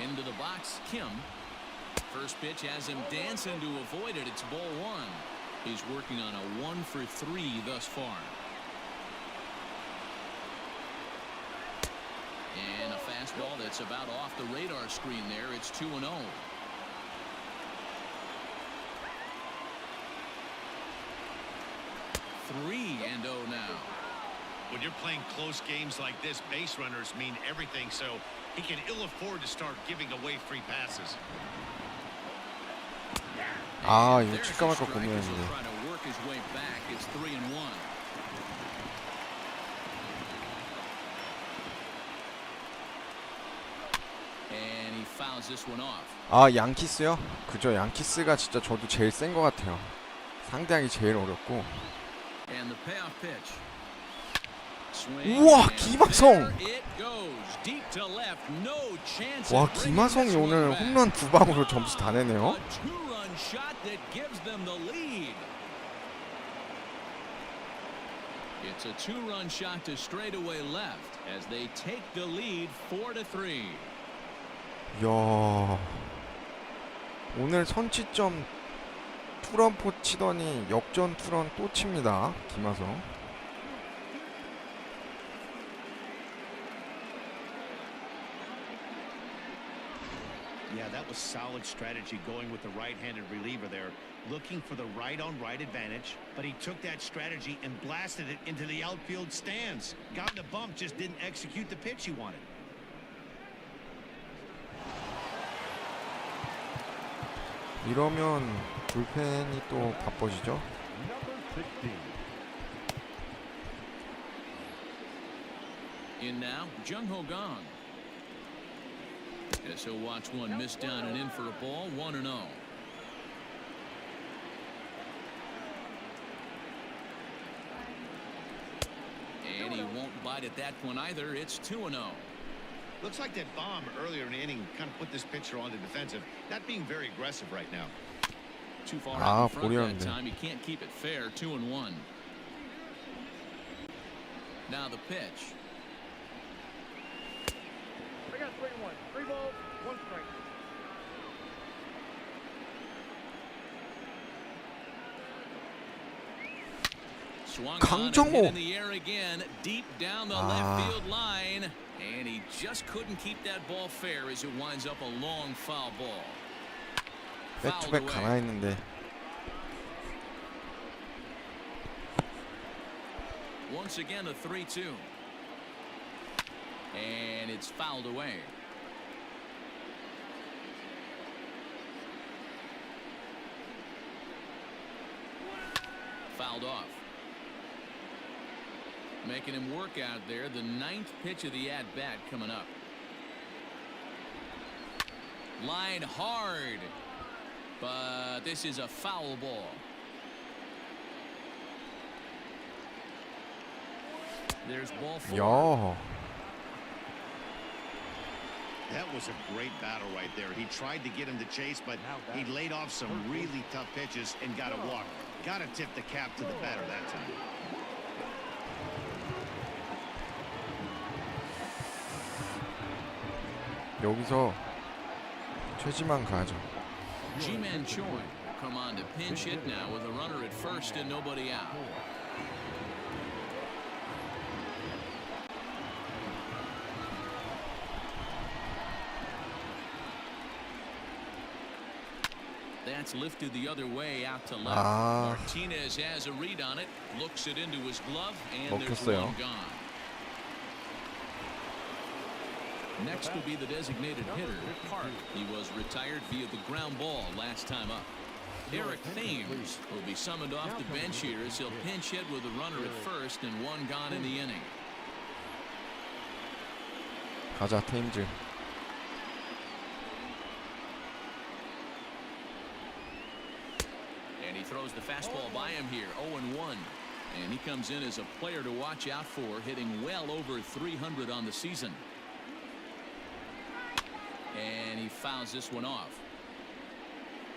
Into the box, Kim. First pitch has him dancing to avoid it. It's ball 1. He's working on a 1 for 3 thus far. And a fastball that's about off the radar screen there. It's 2-0. 3-0 now. When you're playing close games like this, base runners mean everything, so he can ill afford to start giving away free passes. 아 이거 There's 칠까 a 말까 strike as 고민했는데. he'll try to work his way back. It's 3-1. And he fouls this one off. 아 양키스요? 그죠 양키스가 진짜 저도 제일 센 것 같아요. 상대하기 제일 어렵고. And the payoff pitch. Swing, 우와 and 김하성. there it goes. Deep to left. No chance 와 at bringing 김하성이 this one 오늘 back. 홈런 2방으로 점수 다 내네요. A two-run shot that gives them the lead. It's a two-run shot to straightaway left as they take the lead 4-3. 이야. 오늘 선취점 투런포 치더니 역전 투런 또 칩니다. 김하성. Yeah, that was solid strategy going with the right-handed reliever there, looking for the right-on-right advantage, but he took that strategy and blasted it into the outfield stands. Got in the bump, just didn't execute the pitch he wanted. 이러면 불펜이 또 바빠지죠. Number 16. In now, Jung-Ho Gong. As he'll watch one miss down and in for a ball, 1-0. And he won't bite at that one either. It's 2-0. Looks like that bomb earlier in the inning kind of put this pitcher on the defensive, not being very aggressive right now. Too far Ah, out in front that 볼이었는데. time. He can't keep it fair. 2-1. Now the pitch. I got 3-1. 3 balls, 1 strike. Swung on and 강정호. hit in the air again, deep down the left field line, and he just couldn't keep that ball fair as it winds up a long foul ball. Fouled 백투백 가나 away. 했는데. Once again a 3-2. And it's fouled away. Fouled off. Making him work out there. The 9th pitch of the at-bat coming up. Line hard. But this is a foul ball. There's ball 4. 야. That was a great battle right there. He tried to get him to chase, but he laid off some really tough pitches and got a walk. Got to tip the cap to the batter that time. 여기서 최지만 가야죠. Ji-Man Choi will come on to pinch hit now with a runner at first and nobody out. That's lifted the other way out to left. Ah. Martinez has a read on it, looks it into his glove, and there's 먹혔어요. one gone. Next will be the designated hitter, Park. He was retired via the ground ball last time up. Eric Thames will be summoned off the bench here as he'll pinch hit with a runner at first and one gone in the inning. 가자 테임즈. And he throws the fastball by him here, 0-1. And he comes in as a player to watch out for, hitting well over 300 on the season. And he fouls this one off.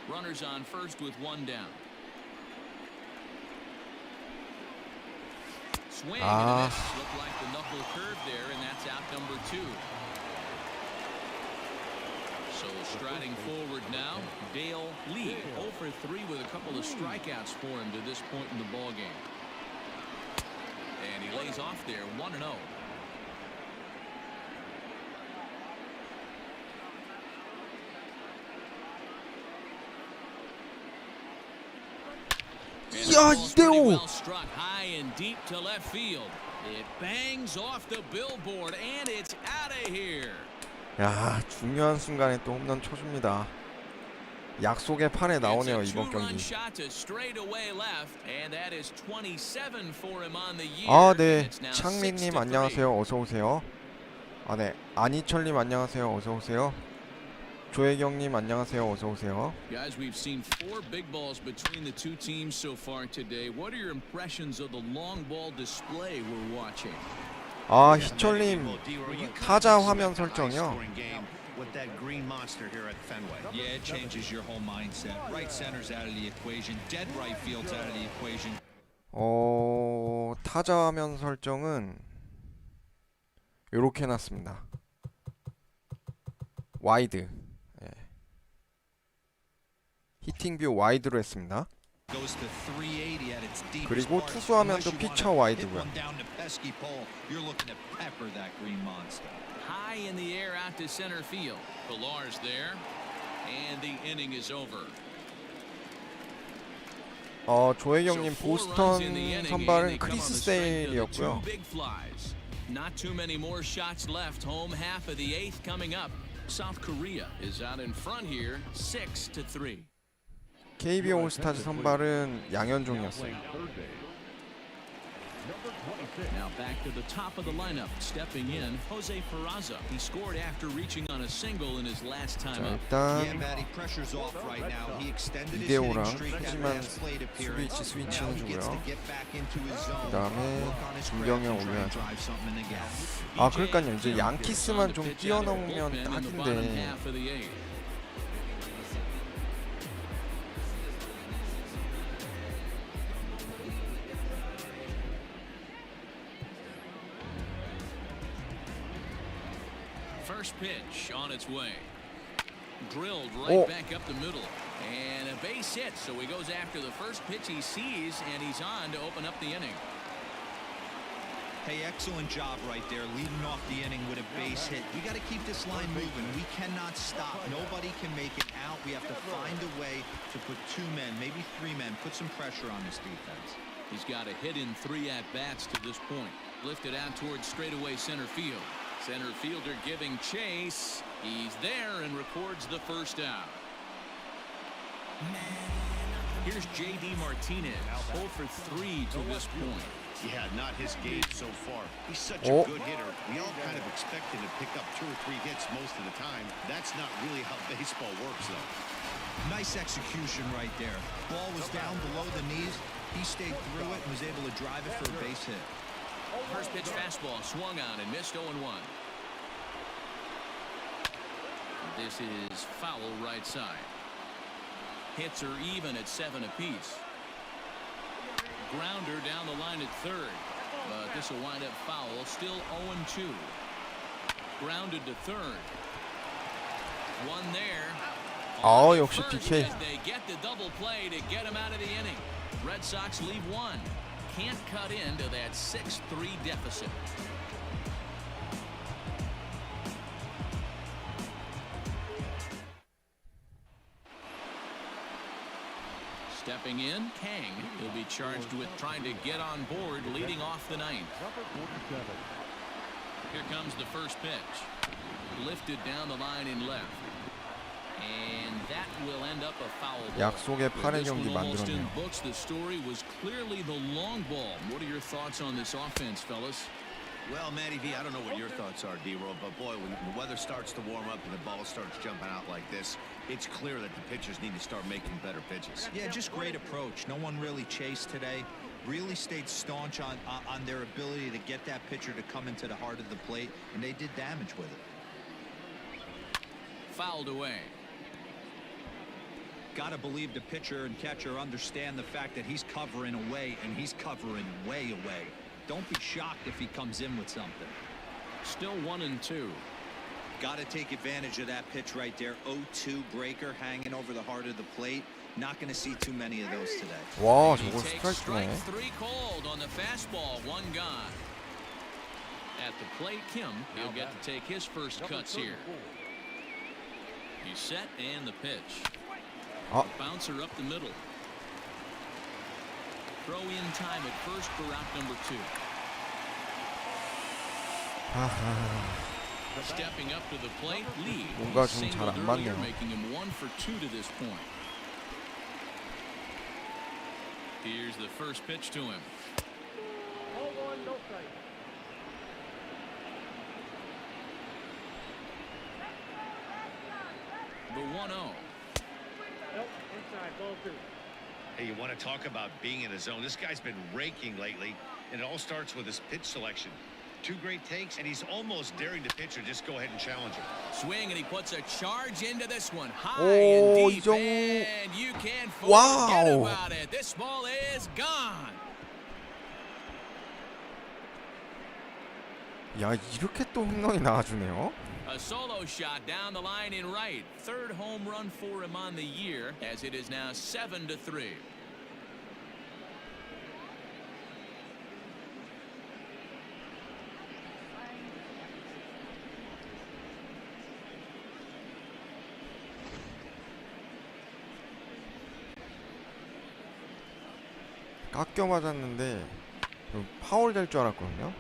Runners on first with one down. Swing and a miss. Looked like the knuckle curve there, and that's out number 2. So striding forward now, Dale Lee, 0 for 3 with a couple of strikeouts for him to this point in the ball game. And he lays off there, 1-0. 야, 2대5. Well struck high and deep to left field. It bangs off the billboard and it's out of here. 야, 중요한 순간에 또 홈런 쳐줍니다. 약속의 판에 나오네요, 이번 경기. 아, 네. 창민님 안녕하세요. 어서 오세요. 아, 네. 안희철님 안녕하세요. 어서 오세요. 조혜경님 안녕하세요. 어서 오세요. Guys, we've seen 4 big balls between the two teams so far today. What are your impressions of the long ball display we're watching? 아, 희철님 타자 화면 설정이요. With that green monster here at Fenway. Yeah, it changes your whole mindset. Right center's out of the equation. Dead right field's out of the equation. 타자 화면 설정은 요렇게 해놨습니다. 와이드. 예. 히팅뷰 와이드로 했습니다. Goes to 380 at its deepest 그리고 part. 투수하면도 Unless you 피처 wanna 와이드고요. hit one down to pesky pole, you're looking to pepper that green monster. High in the air out to center field. Pilar's there, and the inning is over. 조혜경님 보스턴 선발은 크리스 세일이었고요. Not too many more shots left. Home half of the eighth coming up. South Korea is out in front here, 6-3. KB올스타즈 선발은 양현종이었어요. Now back to the top of the lineup. Stepping in, Jose Peraza. He scored after reaching on a single in his last time 자, up. Yeah, 일단 Matty, pressure's off right now. He extended his hitting 이대호랑 streak at 푸짐한 last plate appearance. 스위치 Now he gets to 해주고요. get back into his zone. 그다음에 Work on his 김경현 craft and try and 올려야죠. drive something in the gap. 그러니까요. 이제 양키스만 좀 뛰어넘으면 딱인데. First pitch on its way. Drilled right Oh. back up the middle. And a base hit, so he goes after the first pitch he sees, and he's on to open up the inning. Hey, excellent job right there, leading off the inning with a base hit. We got to keep this line moving. We cannot stop. Nobody can make it out. We have to find a way to put two men, maybe three men, put some pressure on this defense. He's got a hit in 3 at-bats to this point. Lifted out towards straightaway center field. Center fielder giving chase. He's there and records the first out. Here's J.D. Martinez, 0 for 3 to this point. Yeah, not his game so far. He's such Oh. a good hitter. We all kind of expect him to pick up 2 or 3 hits most of the time. That's not really how baseball works, though. Nice execution right there. Ball was down below the knees. He stayed through it and was able to drive it for a base hit. First pitch fastball swung on and missed 0-1. This is foul right side. Hits are even at 7 apiece. Grounder down the line at third, but this will wind up foul. Still 0-2. Grounded to third. One there. 역시 PK. They get the double play to get him out of the inning. Red Sox leave one. Can't cut into that 6-3 deficit. Stepping in, Kang. He'll be charged with trying to get on board, leading off the ninth. Here comes the first pitch. Lifted down the line in left. And that will end up a foul ball. 약속의 8회 This 경기 one almost in 만들었네요. books. The story was clearly the long ball. What are your thoughts on this offense, fellas? Well, Matty V, I don't know what your thoughts are, D-Roll, but boy, when the weather starts to warm up and the ball starts jumping out like this, it's clear that the pitchers need to start making better pitches. Yeah, just great approach. No one really chased today. Really stayed staunch on their ability to get that pitcher to come into the heart of the plate, and they did damage with it. Fouled away. Got to believe the pitcher and catcher understand the fact that he's covering away, and he's covering way away. Don't be shocked if he comes in with something. Still 1-2. Got to take advantage of that pitch right there. 0-2 breaker hanging over the heart of the plate. Not going to see too many of those today. 와, He 저걸 takes strike 스트라이크네. 3 cold on the fastball. 1 gone. At the plate, Kim, he'll get to take his first cuts here. He's set and the pitch. Bouncer up the middle. Throw in time at first for out number 2. Stepping up to the plate, Lee. 뭔가 좀 잘 안 Singled 맞네요. earlier, making him 1 for 2 to this point. Here's the first pitch to him. 0-1, no strike. The 1-0. Nope, inside, ball 2. Hey, you want to talk about being in a zone? This guy's been raking lately, and it all starts with his pitch selection. 2 great takes, and he's almost daring the pitcher just go ahead and challenge him. Swing, and he puts a charge into this one. High 오, and deep, 이정우. and you can't forget 와우. about it. This ball is gone. 야, 이렇게 또 홈런이 나와주네요. A solo shot down the line in right. Third home run for him on the year, as it is now 7-3. 깎여 맞았는데 파울 될 줄 알았거든요.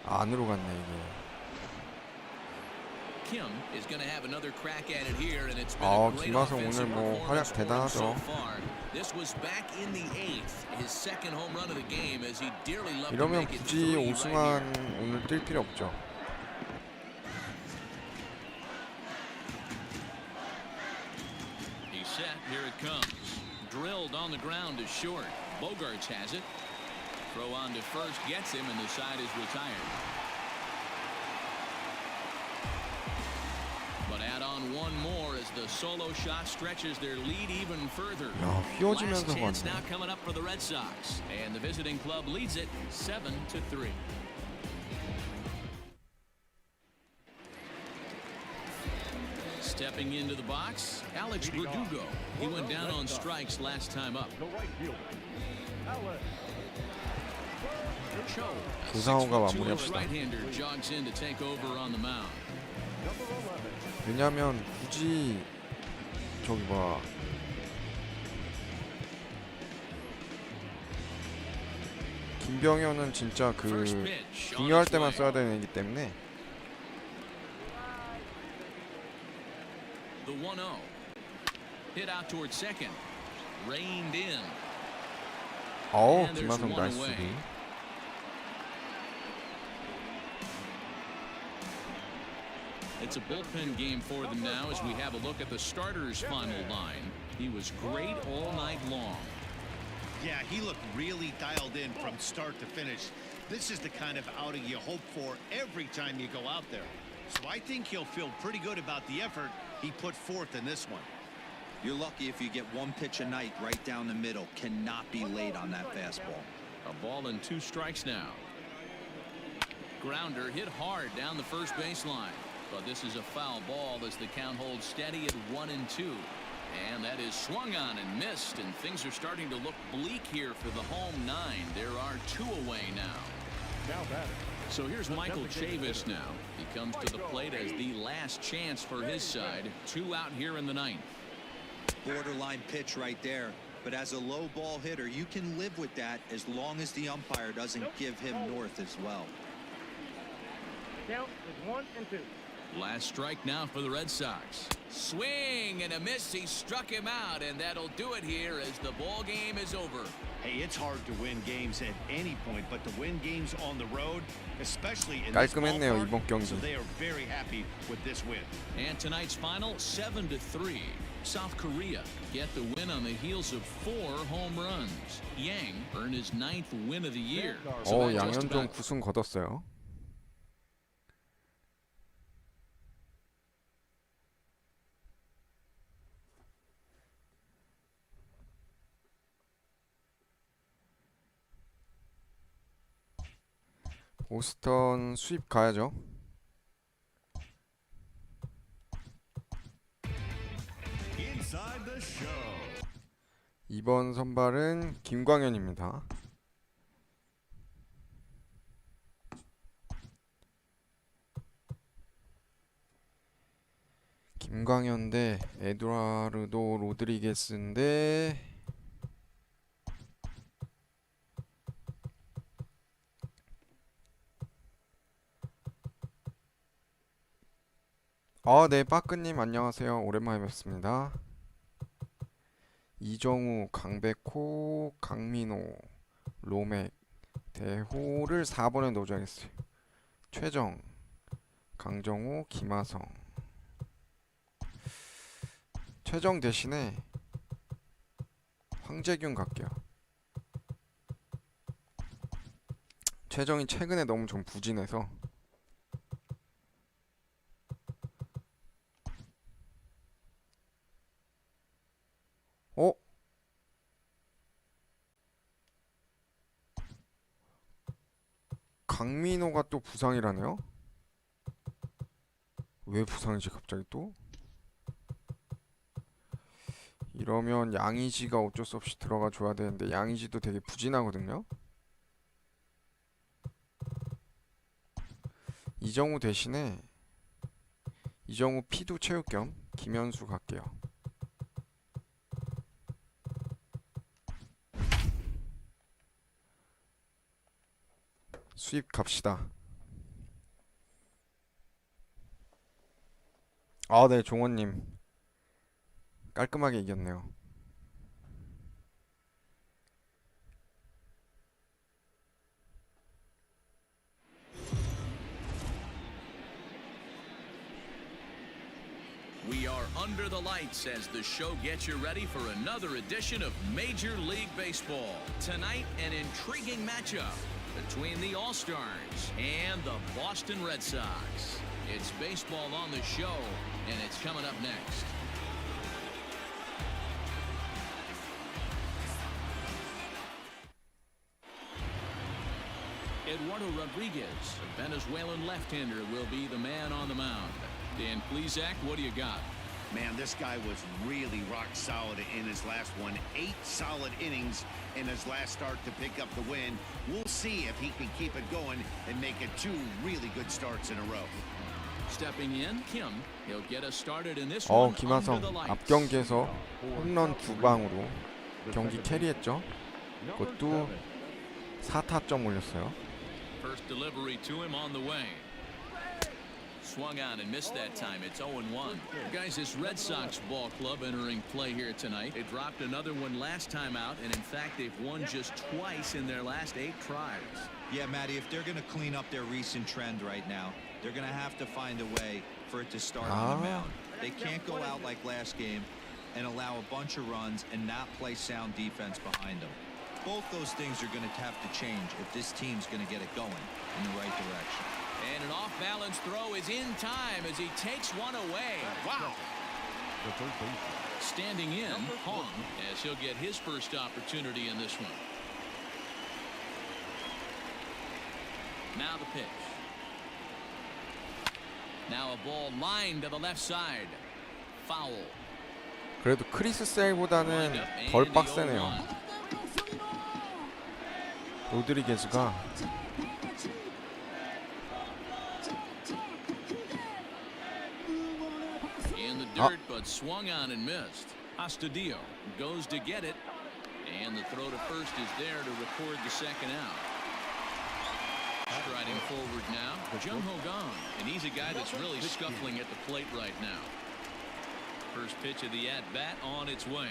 안으로 갔네 이게. Kim is going to have another crack at it here, and it's been 아, a great 김하성 offensive 오늘 뭐 활약 performance for him so 대단하죠. far. This was back in the 8th, his second home run of the game, as he dearly loved to 이러면 make it 굳이 3 right 오승환 here. 오늘 뛸 필요 없죠. He's set. Here it comes. Drilled on the ground to short. Bogarts has it. Throw on to first gets him, and the side is retired. But add on one more as the solo shot stretches their lead even further. 야, 휘어지면서 Last chance 봤네. now coming up for the Red Sox, and the visiting club leads it 7-3. Stepping into the box, Alex Verdugo. He went down on strikes last time up. The right fielder, Alex. Cho, a 조상우가 6'2" 마무리합시다. right-hander jogs in to take over on the mound. Number 11. 왜냐면 굳이 저기 뭐야 김병현은 진짜 그 First pitch on 중요할 its 때만 way. 써야 되는 애기 때문에. The 1-0. Hit out toward second. Reined in. 어우, And there's 김하성 one 나이스 away. 수비. It's a bullpen game for them now as we have a look at the starters' final line. He was great all night long. Yeah, he looked really dialed in from start to finish. This is the kind of outing you hope for every time you go out there. So I think he'll feel pretty good about the effort he put forth in this one. You're lucky if you get one pitch a night right down the middle. Cannot be late on that fastball. A ball and 2 strikes now. Grounder hit hard down the first baseline. But this is a foul ball as the count holds steady at 1-2. And that is swung on and missed, and things are starting to look bleak here for the home 9. There are 2 away now. Now batting. So here's Michael Chavis now. He comes to the plate as the last chance for his side. 2 out here in the 9th. Borderline pitch right there. But as a low ball hitter, you can live with that as long as the umpire doesn't give him north as well. Count is 1-2. Last strike now for the Red Sox. Swing and a miss. He struck him out, and that'll do it here as the ball game is over. Hey, it's hard to win games at any point, but to win games on the road, especially in this 깔끔했네요, ballpark, 이번 경기. so they are very happy with this win. And tonight's final 7-3. South Korea get the win on the heels of 4 home runs. Yang earned his 9th win of the year. So that just 양현종 about 9승 거뒀어요. 보스턴 수입 가야죠. Inside the show. 이번 선발은 김광현입니다. 김광현 대 에두아르도 로드리게스인데 네, 빠끄님 안녕하세요. 오랜만에 뵙습니다. 이정우, 강백호, 강민호, 로맥, 대호를 4번에 넣어줘야겠어요. 최정, 강정호, 김하성. 최정 대신에 황재균 갈게요. 최정이 최근에 너무 좀 부진해서. 강민호가 또 부상이라네요? 왜 부상이지 갑자기 또? 이러면 양의지가 어쩔 수 없이 들어가 줘야 되는데 양의지도 되게 부진하거든요? 이정우 대신에 이정우 피도 채울 겸 김현수 갈게요. 수입 갑시다. 아, 네, 종원님 깔끔하게 이겼네요. We are under the lights as the show gets you ready for another edition of Major League Baseball. Tonight, an intriguing matchup between the All-Stars and the Boston Red Sox. It's baseball on the show, and it's coming up next. Eduardo Rodriguez, a Venezuelan left-hander, will be the man on the mound. Dan Plesac, what do you got? Man, this guy was really rock solid in his last one. 8 solid innings in his last start to pick up the win. We'll see if he can keep it going and make it 2 really good starts in a row. Stepping in, Kim. He'll get us started in this one. 김하성 Under the lights. 앞경기에서 홈런 2방으로 경기 캐리했죠. 그것도 4타점 올렸어요. First delivery to him on the way. Swung on and missed that time. It's 0-1. Guys, this Red Sox ball club entering play here tonight. They dropped another one last time out, and in fact, they've won just twice in their last 8 tries. Yeah, Matty, if they're going to clean up their recent trend right now, they're going to have to find a way for it to start on the mound. They can't go out like last game and allow a bunch of runs and not play sound defense behind them. Both those things are going to have to change if this team's going to get it going in the right direction. And an off-balance throw is in time as he takes one away. Wow. The third baseman. Standing in, Hong, as he'll get his first opportunity in this one. Now the pitch. Now a ball lined to the left side. Foul. 그래도 크리스 세일보다는 덜 빡세네요. 로드리게즈가 In the dirt, but swung on and missed. Astudillo goes to get it, and the throw to first is there to record the second out. Striding forward now, Jung Ho Gong, and he's a guy that's really scuffling at the plate right now. First pitch of the at-bat on its way.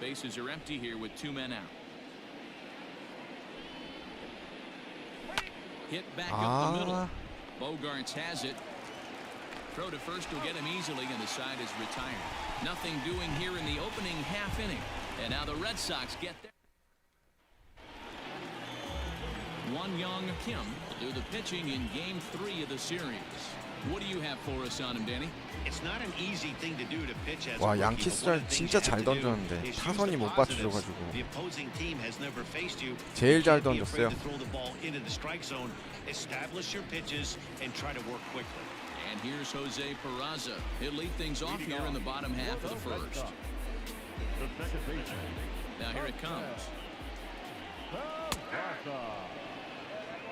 Bases are empty here with 2 men out. Hit back up the middle. Bogarts has it. Throw to first will get him easily, and the side is retired. Nothing doing here in the opening half inning. And now the Red Sox get there. Won-Young Kim will do the pitching in Game 3 of the series. What do you have for us on him, Danny? It's not an easy thing to do to pitch as 와, a rookie, but one of 양키스전 the things 진짜 you 잘 have to do 던졌는데 is use 타선이 the 못 positives. 받쳐줘가지고 The opposing team has never faced you. 제일 잘 You can't be afraid 던졌어요. to throw the ball into the strike zone, establish your pitches, and try to work quickly. And here's Jose Peraza. He'll lead things off here in the bottom half of the first. The second baseman. Now here it comes.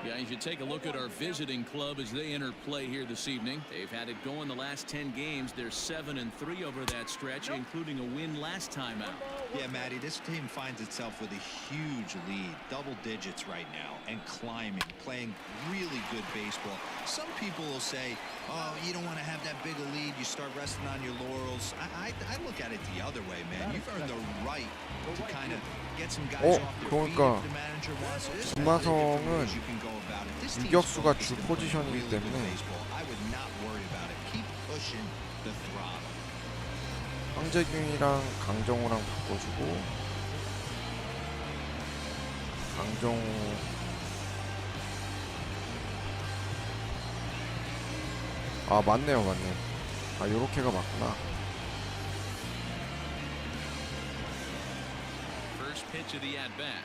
Guys, you take a look at our visiting club as they enter play here this evening. They've had it going the last 10 games. They're 7-3 over that stretch, including a win last time out. Yeah, Matty, this team finds itself with a huge lead, double digits right now, and climbing, playing really good baseball. Some people will say, oh, you don't want to have that big a lead. You start resting on your laurels. I look at it the other way, man. You've earned the right to kind of get some guys off their feet 그러니까 if the manager wants it. 김하성은 You can go about it. This team's 유격수가 focused 주 and playing 포지션이기 really good 때문에 baseball. I would not worry about it. Keep pushing the throttle. 황재균이랑 강정호랑 바꿔주고 강정호 아 맞네요 맞네 아 요렇게가 맞구나 First pitch of the at-bat.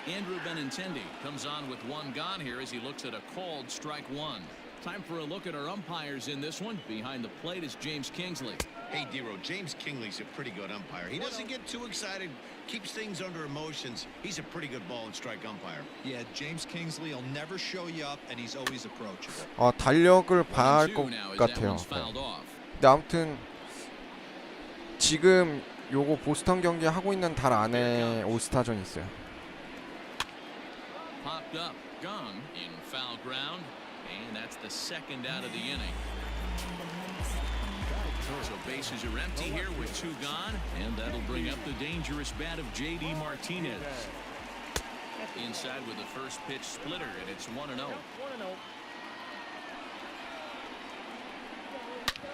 Andrew Benintendi comes on with one gone here as he looks at a called strike one. Time for a look at our umpires in this one. Behind the plate is James Kingsley. Hey, Dero, James Kingley's a pretty good umpire. He doesn't get too excited, keeps things under emotions. He's a pretty good ball and strike umpire. Yeah, James Kingsley will never show you up, and he's always approachable. 달력을 봐야 할 1-2 것 now as that 같아요. one's fouled off. 근데 아무튼 지금 요거 보스턴 경기 하고 있는 달 안에 올스타전이 있어요. Popped up, gone in foul ground, and that's the second out of the inning. So bases are empty here with two gone, and that'll bring up the dangerous bat of J.D. Martinez. Inside with the first pitch splitter, and it's 1-0. 1-0.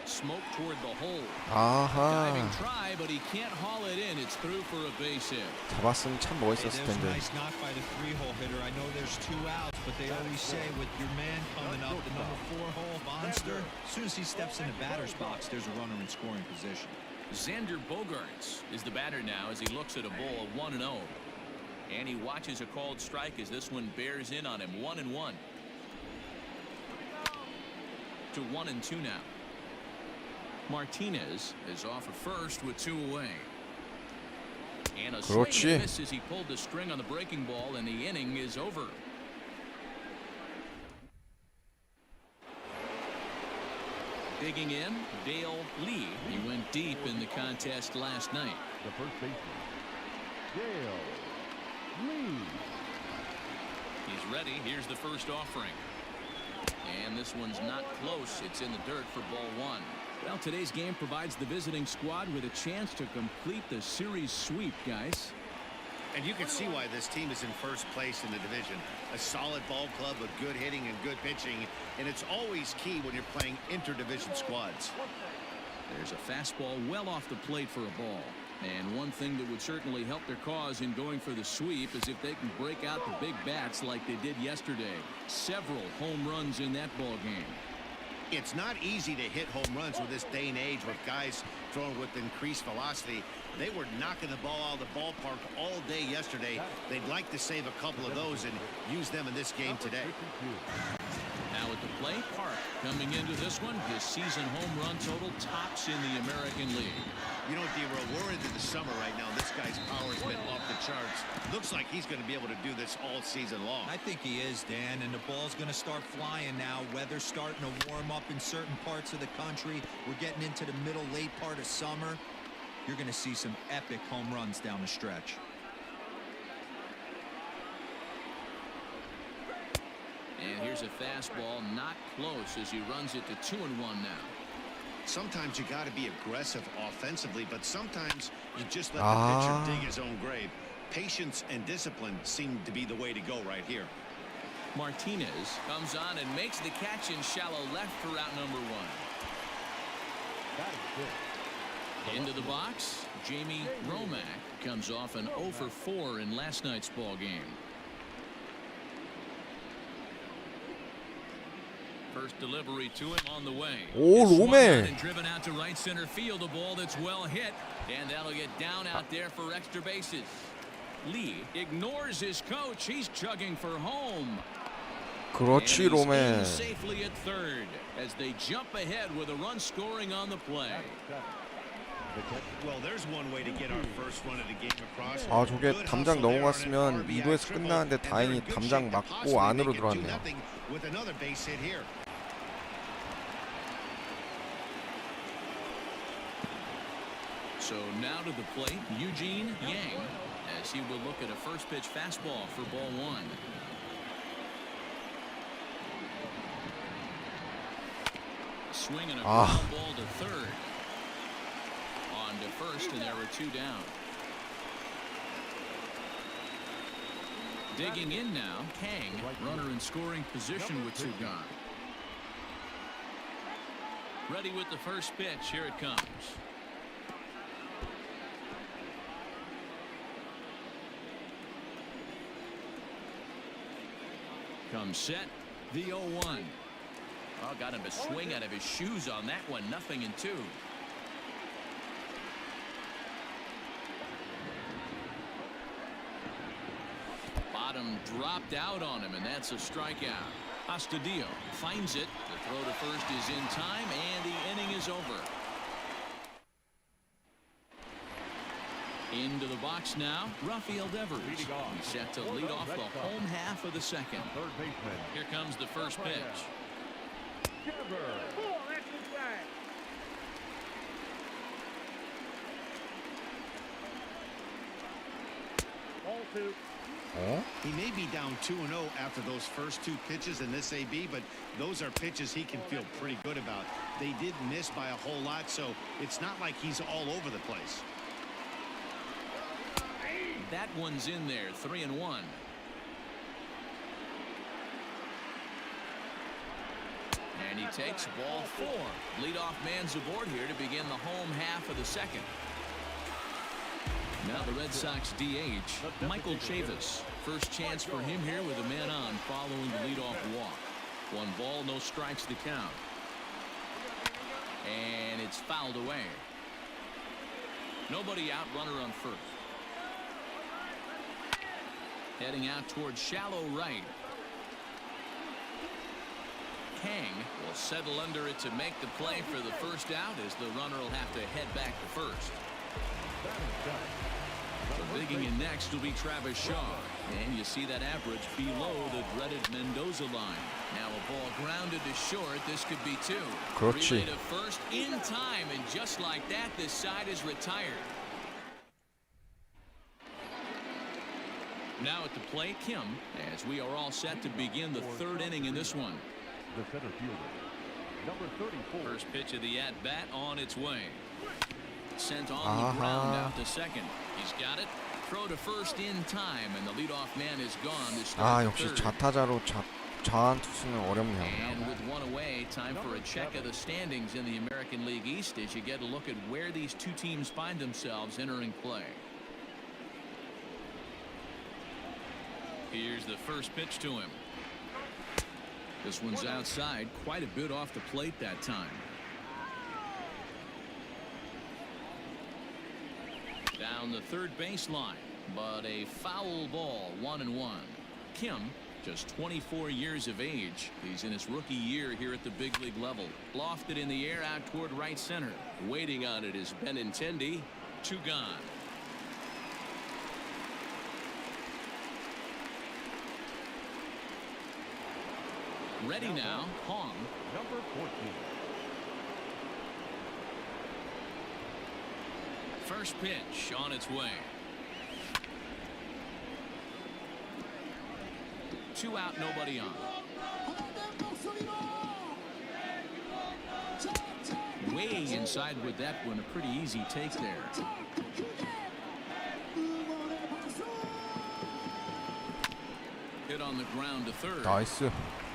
Smoke toward the hole. 아하. Diving try, but he can't haul it in. It's through for a base hit. 잡았으면 참 Hey, 멋있었을 there's a 텐데. nice knock by the 3-hole hitter. I know there's 2 outs, but they always say with your man coming up, the number 4-hole monster, as soon as he steps in the batter's box, there's a runner in scoring position. Xander Bogaerts is the batter now as he looks at a ball of 1-0. And he watches a called strike as this one bears in on him. 1-1. To 1-2 now. Martinez is off at first with 2 away. And a swing 그렇지. and miss as he pulled the string on the breaking ball, and the inning is over. Digging in, Dale Lee. He went deep in the contest last night. The first baseman, Dale Lee. He's ready. Here's the first offering. And this one's not close. It's in the dirt for ball one. Well, today's game provides the visiting squad with a chance to complete the series sweep, guys. And you can see why this team is in first place in the division. A solid ball club with good hitting and good pitching, and it's always key when you're playing interdivision squads. There's a fastball well off the plate for a ball. And one thing that would certainly help their cause in going for the sweep is if they can break out the big bats like they did yesterday. Several home runs in that ball game. It's not easy to hit home runs with this day and age with guys throwing with increased velocity. They were knocking the ball out of the ballpark all day yesterday. They'd like to save a couple of those and use them in this game today. Now at the plate, Park coming into this one. His season home run total tops in the American League. You know, D-Row, we're into the summer right now. This guy's power's been off the charts. Looks like he's going to be able to do this all season long. I think he is, Dan, and the ball's going to start flying now. Weather's starting to warm up in certain parts of the country. We're getting into the middle, late part of summer. You're going to see some epic home runs down the stretch. And here's a fastball not close as he runs it to 2-1 now. Sometimes you got to be aggressive offensively, but sometimes you just let the pitcher dig his own grave. Patience and discipline seem to be the way to go right here. Martinez comes on and makes the catch in shallow left for out number 1. That is good. Into the box, Jamie Romack comes off an 0 for 4 in last night's ball game. First delivery to him on the way. 오, It's swung 로메. on and driven out to right center field. A ball that's well hit, and that'll get down out there for extra bases. Lee ignores his coach. He's chugging for home. 그렇지, And he's 로메. in safely at third as they jump ahead with a run scoring on the play. Well, there's one way to get our first run of the game across. 아, 저게 Good 담장 hustle there on an 넘어갔으면 RBI 2루에서 triple, 끝나는데 and they're 다행히 in good 담장 shape to 맞고 possibly 안으로 make it 들어왔네요. 2-0 with another base hit here. So now to the plate, Eugene Yang, as he will look at a first pitch fastball for ball 1. Swing and a ground ball to third. On to first, and there are 2 down. Digging in now, Kang, runner in scoring position with 2 gone. Ready with the first pitch. Here it comes. Comes set, the 0-1. Oh, got him to swing out of his shoes on that one. 0-2. dropped out on him, and that's a strikeout. Astudillo finds it. The throw to first is in time, and the inning is over. Into the box now, Rafael Devers. He's set to lead off the home half of the second. Third baseman. Here comes the first pitch. Devers. Oh, that's inside. Ball 2. 어? He may be down 2-0 after those first two pitches in this AB, but those are pitches he can feel pretty good about. They did miss by a whole lot, so it's not like he's all over the place. That one's in there, 3-1. And he takes ball 4. Leadoff man's aboard here to begin the home half of the second. Now the Red Sox DH, Michael Chavis. First chance for him here with a man on following the leadoff walk. 1 ball, no strikes to count. And it's fouled away. Nobody out, runner on first. Heading out towards shallow right. Kang will settle under it to make the play for the first out, as the runner will have to head back to first. So digging in next will be Travis Shaw. And you see that average below the dreaded Mendoza line. Now a ball grounded to short. This could be 2. 그렇지. Relay to first in time, and just like that, this side is retired. Now at the plate, Kim, as we are all set to begin the third inning in this one. The center fielder, number 34. First pitch of the at-bat on its way. Sent on the ground out to second. He's got it. Throw to first in time, and the leadoff man is gone to start 아, 역시 third. 좌타자로 좌한 투수는 어렵네요. And with one away, time for a check of the standings in the American League East as you get a look at where these two teams find themselves entering play. Here's the first pitch to him. This one's outside, quite a bit off the plate that time. Down the third baseline, but a foul ball, 1-1. Kim, just 24 years of age. He's in his rookie year here at the big league level. Lofted in the air out toward right center. Waiting on it is Benintendi. 2 gone. Ready now, Hong. Number 14. First pitch on its way. 2 out, nobody on. Way inside with that one, a pretty easy take there. Hit on the ground to third. 나이스.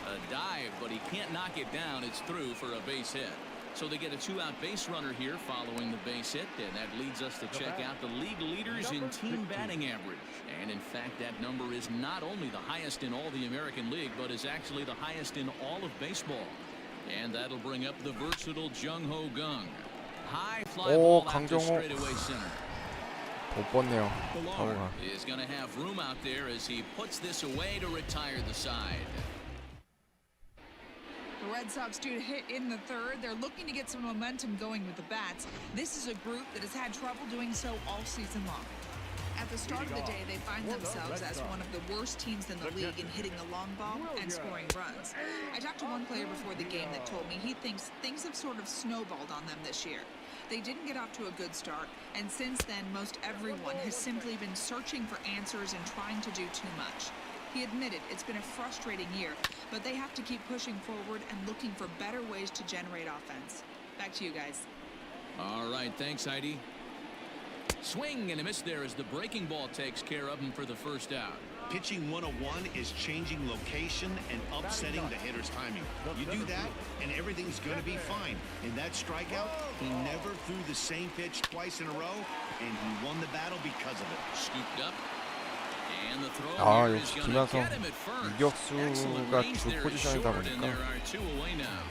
A dive, but he can't knock it down. It's through for a base hit. So they get a 2-out base runner here following the base hit, and that leads us to check out the league leaders in team batting average. And in fact, that number is not only the highest in all the American League, but is actually the highest in all of baseball. And that'll bring up the versatile Jung-Ho Gung. High fly 오, ball out to 강정호. straightaway center. 못 봤네요. Ballard 타구가. is going to have room out there as he puts this away to retire the side. The Red Sox due to hit in the third. They're looking to get some momentum going with the bats. This is a group that has had trouble doing so all season long. At the start of the day, they find themselves as one of the worst teams in the league in hitting the long ball and scoring runs. I talked to one player before the game that told me he thinks things have sort of snowballed on them this year. They didn't get off to a good start, and since then, most everyone has simply been searching for answers and trying to do too much. He admitted it's been a frustrating year, but they have to keep pushing forward and looking for better ways to generate offense. Back to you guys. All right, thanks, Heidi. Swing and a miss there as the breaking ball takes care of him for the first out. Pitching 101 is changing location and upsetting the hitter's timing. You do that, and everything's going to be fine. In that strikeout, he never threw the same pitch twice in a row, and he won the battle because of it. Scooped up. And the throw 아, here is 역시 going to 김하성 get him at first. 유격수가 Excellent range 주 there is 포지션이다 short, and 보니까 there are 2 away now.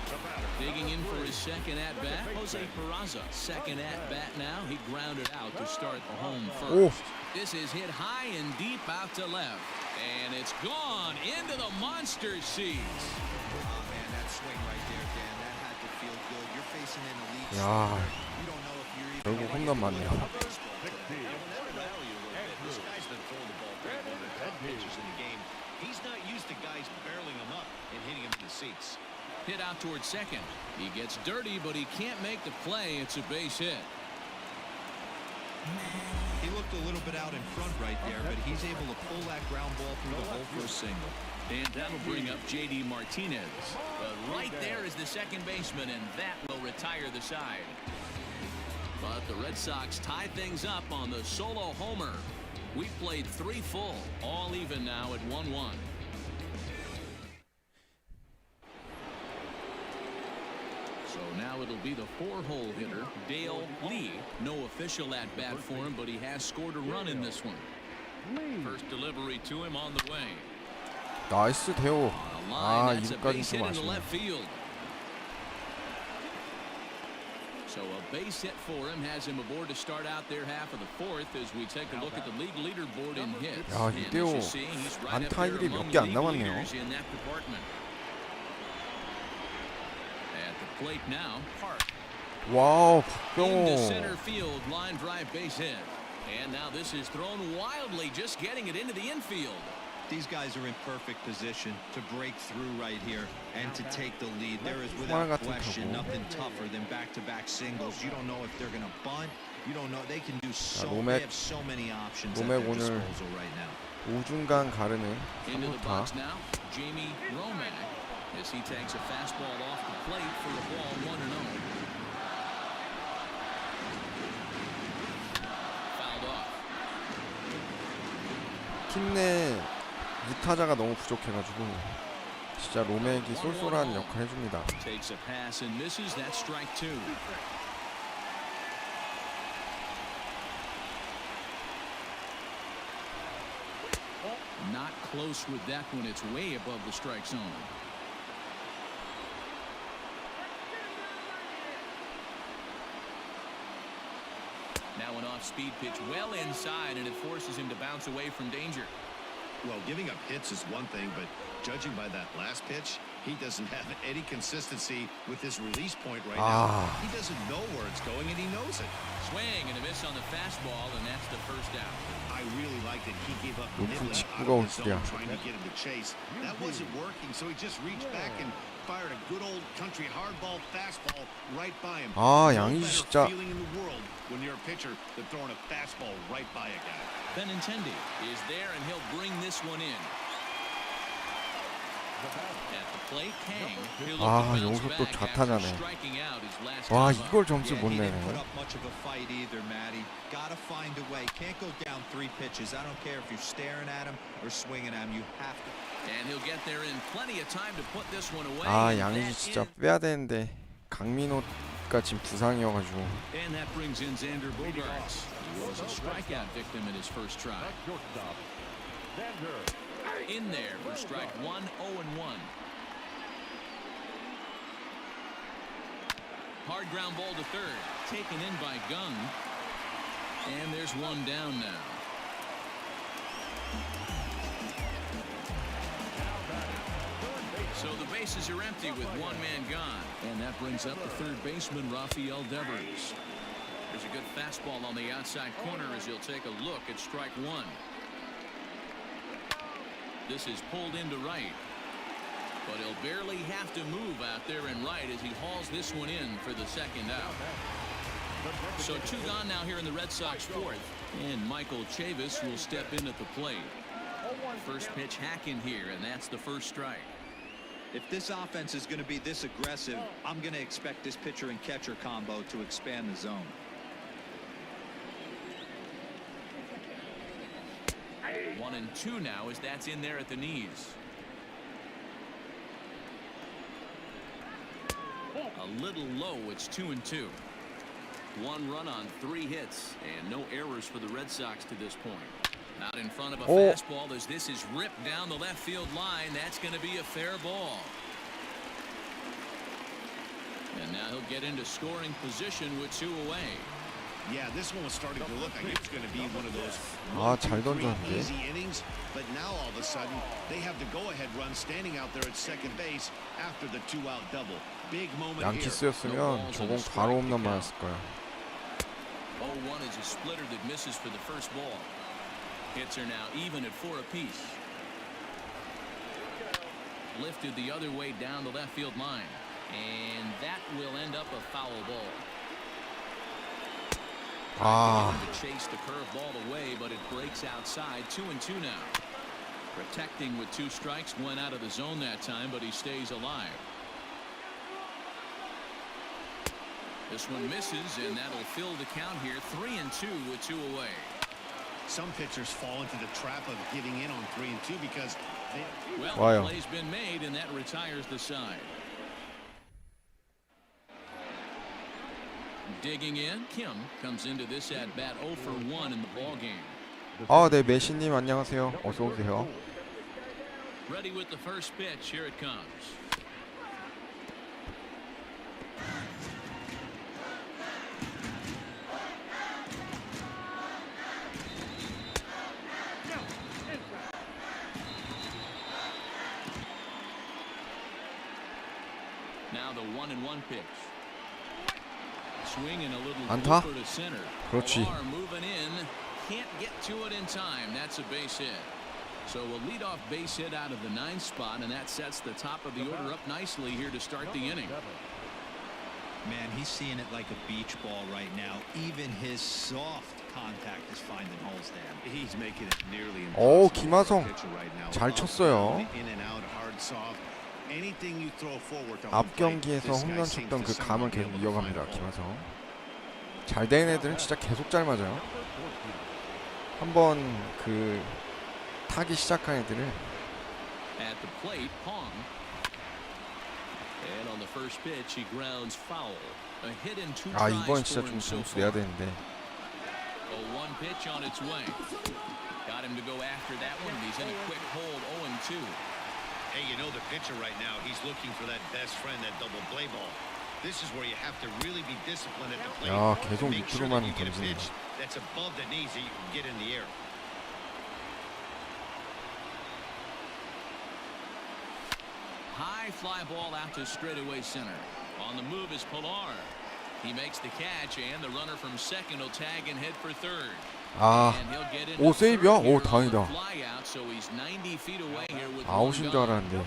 The batter, Digging in for his second at-bat, Jose Peraza. Second at-bat now. He grounded out to start the home first. This is hit high and deep out to left. And it's gone into the monster seats. Oh, man, that swing right there, Dan, that had to feel good. You're facing an elite 야, starter. You don't know if you're even 결국 홈런 맞네요. This guy's been throwing the ball great, one of the top pitchers in the game. He's not used to guys barreling him up and hitting him in the seats. Hit out towards second. He gets dirty, but he can't make the play. It's a base hit. He looked a little bit out in front right there, but he's able to pull that ground ball through the hole for a single. And that'll bring up J.D. Martinez. But right there is the second baseman, and that will retire the side. But the Red Sox tie things up on the solo homer. We've played 3 full, all even now at 1-1. So now it'll be the 4-hole hitter, Dale Lee. No official at-bat for him, but he has scored a run in this one. First delivery to him on the way. 나이스 대호. On a 아, line, that's a 이거까지 base 좀 hit into 아쉽네. left field. So a base hit for him has him aboard to start out their half of the fourth as we take a look at the league leaderboard in hits. 야, And as 이대호 you see, he's right up 안타 there 일이 among 몇 개 안 league 남았네요. leaders in that department. At the plate now, Park. 와우, Into 박병호. center field, line drive base hit. And now this is thrown wildly, just getting it into the infield. These guys are in perfect position to break through right here and to take the lead. There is without question nothing tougher than back-to-back singles. You don't know if they're going to bunt. You don't know. They can do so. They have so many options at their disposal right now. 우중간 가르는 Into the 3루타. box now, Jamie Romack, as he takes a fastball off the plate for a ball 1-0. Fouled off. 팀 내 이타자가 너무 부족해가지고 진짜 로맥이 쏠쏠한 역할 해줍니다. Takes a pass and misses. That's strike 2. Not close with that one. It's way above the strike zone. Now an off-speed pitch well inside, and it forces him to bounce away from danger. Well, giving up hits is one thing, but judging by that last pitch, he doesn't have any consistency with his release point right now. He doesn't know where it's going, and he knows it. Swing and a miss on the fastball, and that's the first out. I really like that he gave up 높은 nibbling 직구가 out of the zone, 올지야. trying to get him to chase. That wasn't working, so he just reached back and fired a good old country hardball fastball right by him. 아, No 양이 better 진짜 feeling in the world when you're a pitcher than throwing a fastball right by a guy. Benintendi is there, and he'll bring this one in. At the plate, Kang. He'll look 아, to bounce 여기서 또 back after 좌타자네. striking out his last 와, time up. 이걸 점수 못 He didn't 내네. put up much of a fight either, Matty. Gotta find a way. Can't go down 3 pitches. I don't care if you're staring at him or swinging at him. You have to. And he'll get there in plenty of time to put this one away. 아, and 양이 that 진짜 is- 빼야 되는데 강민호가 지금 부상이어가지고. And that brings in Xander Bogaerts. He was a strikeout victim in his first try. Shortstop. Xander. In there for strike 1, 0-1. Hard ground ball to third. Taken in by Gung. And there's one down now. So the bases are empty with one man gone. And that brings up the third baseman, Rafael Devers. There's a good fastball on the outside corner as he'll take a look at strike 1. This is pulled into right. But he'll barely have to move out there in right as he hauls this one in for the second out. So 2 gone now here in the Red Sox fourth. And Michael Chavis will step in at the plate. First pitch hack in here, and that's the first strike. If this offense is going to be this aggressive, I'm going to expect this pitcher and catcher combo to expand the zone. One and 2 now as that's in there at the knees. A little low. It's 2-2. 1 run on 3 hits and no errors for the Red Sox to this point. Out in front of a fastball as this is ripped down the left field line. That's going to be a fair ball. And now he'll get into scoring position with 2 away. Yeah, this one was starting to look like it was going to be one of those 잘 1, 2, 3 던졌는데. easy innings, but now all of a sudden they have the go-ahead run standing out there at second base after the 2-out double. Big moment here. 양키스였으면 저공 바로 홈런 맞았을 거야. 0-1 is a splitter that misses for the first ball. Hits are now even at 4 apiece. Lifted the other way down the left field line, and that will end up a foul ball. To chase the curveball away, but it breaks outside. 2-2 now. Protecting with 2 strikes, went out of the zone that time, but he stays alive. This one misses, and that'll fill the count here. 3-2 with 2 away. Some pitchers fall into the trap of giving in on 3 and 2 because they... Well, 와요. the play's been made, and that retires the side. Digging in, Kim comes into this at bat 0 for 1 in the ball game. 네, 메시님 안녕하세요. 어서 오세요. Ready with the first pitch. Here it comes. Now the 1-1 pitch. Swinging a little 안타? deeper to center. 그렇지. Are moving in. Can't get to it in time. That's a base hit. So a leadoff base hit out of the 9th spot, and that sets the top of the order up nicely here to start the inning. Man, he's seeing it like a beach ball right now. Even his soft contact is finding holes there. He's making it nearly 오, impossible 김하성. for a pitcher right now. 잘 Up, 쳤어요. down, in and out, hard, soft. Anything you throw forward to home 앞 plate, 경기에서 this guy 홈런 seems 쳤던 to 그 somehow 감을 be 계속 able to find 이어갑니다. the ball. 김하성. 잘 되는 애들은 진짜 계속 잘 맞아요. 한번 그 타기 시작한 애들을 At the plate, Pong. And on the first pitch, he grounds foul. A hit in 2 tries 이번 for 진짜 him 좀 so 점수 far. 내야 되는데. A 1 pitch on its way. Got him to go after that one. He's in a quick hold. 0-2. Hey, you know the pitcher right now, he's looking for that best friend, that double play ball. This is where you have to really be disciplined at the plate. 야, to 계속 make sure that 밑으로만 you get a 던집니다. pitch that's above the knees that you can get in the air. High fly ball out to straightaway center. On the move is Pilar. He makes the catch, and the runner from second will tag and head for third. And he'll get into 오, 세이브야? third here 오, on the 다행이다. flyout, so he's 90 feet away here with 아웃인 one 줄 gone. 알았는데.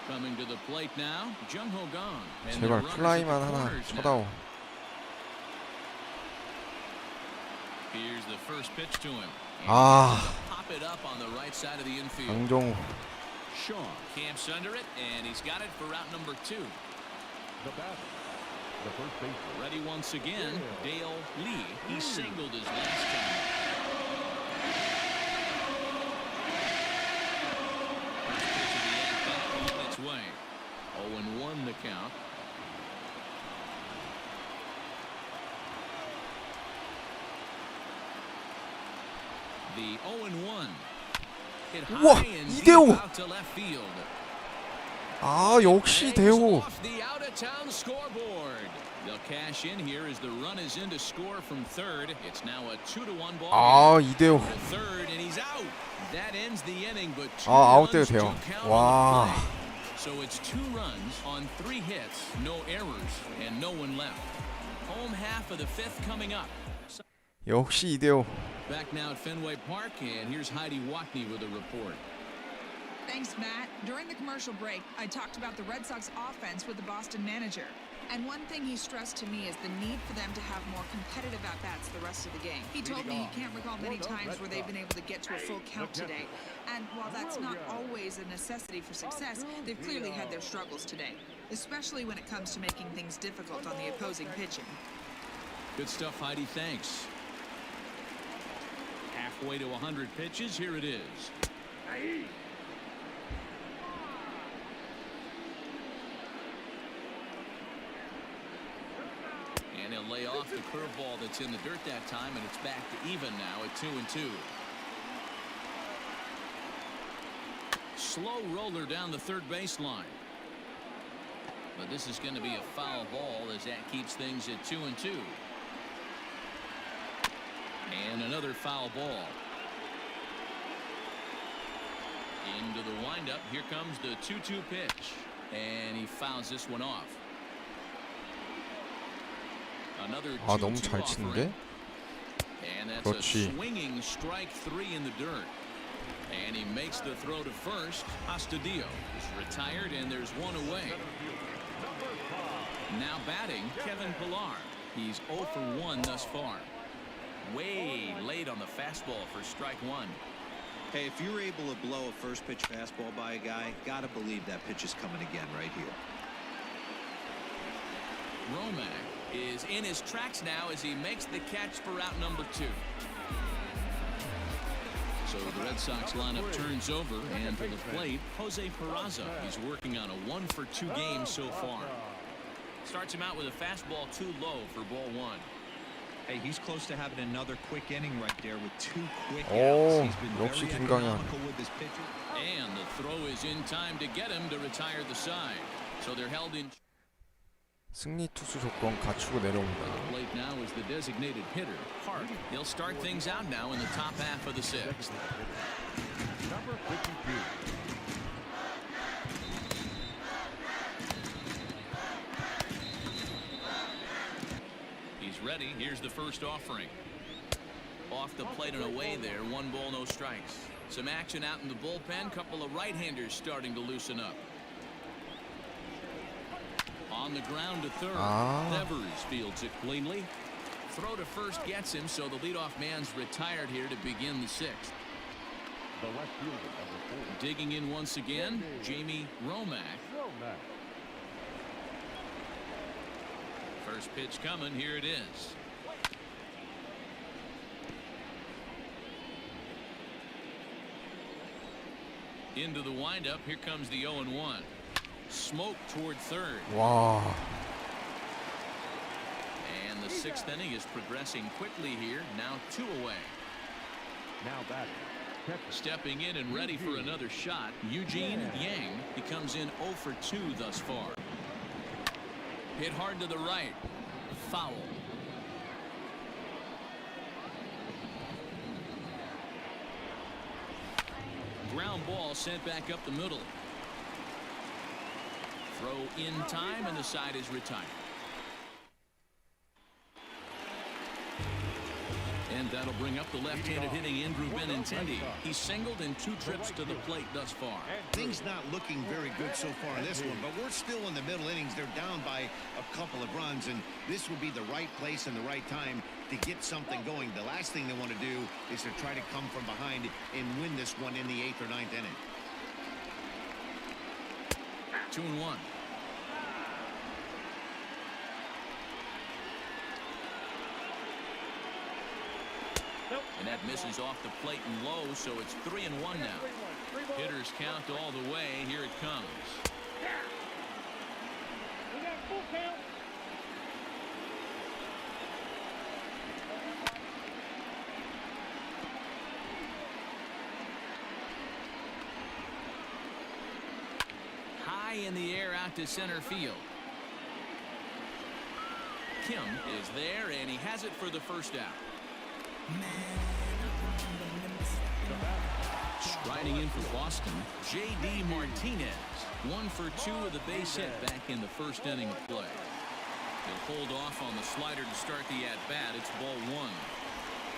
Coming to the plate now, Jung-ho Gong. And the 제발 runners at 플라이만 the 하나 corners now. 쳐다오. Here's the first pitch to him. And 아, pop it up on the right side of the infield. 강정호. Shaw camps under it, and he's got it for route number 2. The batter, the first baseman. Ready once again, Dale Lee. He singled his last time. First pitch of the at-bat on its way. 0-1 the count. The 0-1. Hit 우와, high and deep 이대호. out to left field. 역시 Hangs 대호. off the out-of-town scoreboard. They'll cash in here as the run is in to score from third. It's now a 2-1 ball game. 이대호. To third, and he's out. That ends the inning, but 2 아웃돼도 runs to 돼요. count 와. on the play. So it's 2 runs on 3 hits, no errors, and no one left. Home half of the 5th coming up. 역시 이대호. Back now at Fenway Park, and here's Heidi Watney with a report. Thanks, Matt. During the commercial break, I talked about the Red Sox offense with the Boston manager. And one thing he stressed to me is the need for them to have more competitive at-bats the rest of the game. He told me he can't recall many times where they've been able to get to a full count today. And while that's not always a necessity for success, they've clearly had their struggles today, especially when it comes to making things difficult on the opposing pitching. Good stuff, Heidi. Thanks. Halfway to 100 pitches. Here it is. And he'll lay off the curveball that's in the dirt that time, and it's back to even now at 2-2. Slow roller down the third baseline. But this is going to be a foul ball as that keeps things at 2-2. And another foul ball. Into the windup. Here comes the 2-2 pitch. And he fouls this one off. Another 2-2 너무 잘 치는데? And that's 그렇지. a swinging strike 3 in the dirt. And he makes the throw to first. Astudillo is retired, and there's one away. Now batting, Kevin Pillar. He's 0 for 1 thus far. Way late on the fastball for strike 1. Hey, if you're able to blow a first pitch fastball by a guy, gotta believe that pitch is coming again right here. Romack is in his tracks now as he makes the catch for out number 2. So the Red Sox lineup turns over, and to the plate, Jose Peraza. He's working on a 1 for 2 game so far. Starts him out with a fastball too low for ball 1. Hey, he's close to having another quick inning right there with 2 quick 오, outs. He's been 역시 very 김강현. economical with his pitches. And the throw is in time to get him to retire the side. So they're held in. 승리 투수 조건 갖추고 내려옵니다. The plate now is the designated hitter, Hart. He'll start things out now in the top half of the 6th. Number 52. He's ready. Here's the first offering. Off the plate and away there. 1 ball, no strikes. Some action out in the bullpen. Couple of right-handers starting to loosen up. On the ground to third. Nevers fields it cleanly. Throw to first gets him, so the leadoff man's retired here to begin the 6th. The left fielder, number 4. Digging in once again, Jamie Romack. Romack. First pitch coming. Here it is. Into the windup. Here comes the 0-1. Smoke toward third. 와, And the 6th inning is progressing quickly here. Now 2 away. Now batting. Catcher. Stepping in and ready for another shot, Eugene Yang. He comes in 0 for 2 thus far. Hit hard to the right. Foul. Ground ball sent back up the middle. Throw in time, and the side is retired. And that'll bring up the left-handed hitting Andrew Benintendi. He's singled in 2 trips to the plate thus far. Things not looking very good so far in this one, but we're still in the middle innings. They're down by a couple of runs, and this would be the right place and the right time to get something going. The last thing they want to do is to try to come from behind and win this one in the 8th or 9th inning. 2-1. And that misses off the plate and low, so it's 3-1 now. Hitters count all the way. Here it comes. We got full count. High in the air out to center field. Kim is there, and he has it for the first out. Striding in for Boston, J.D. Martinez. 1 for 2 with a base hit back in the first inning of play. He'll hold off on the slider to start the at-bat. It's ball 1.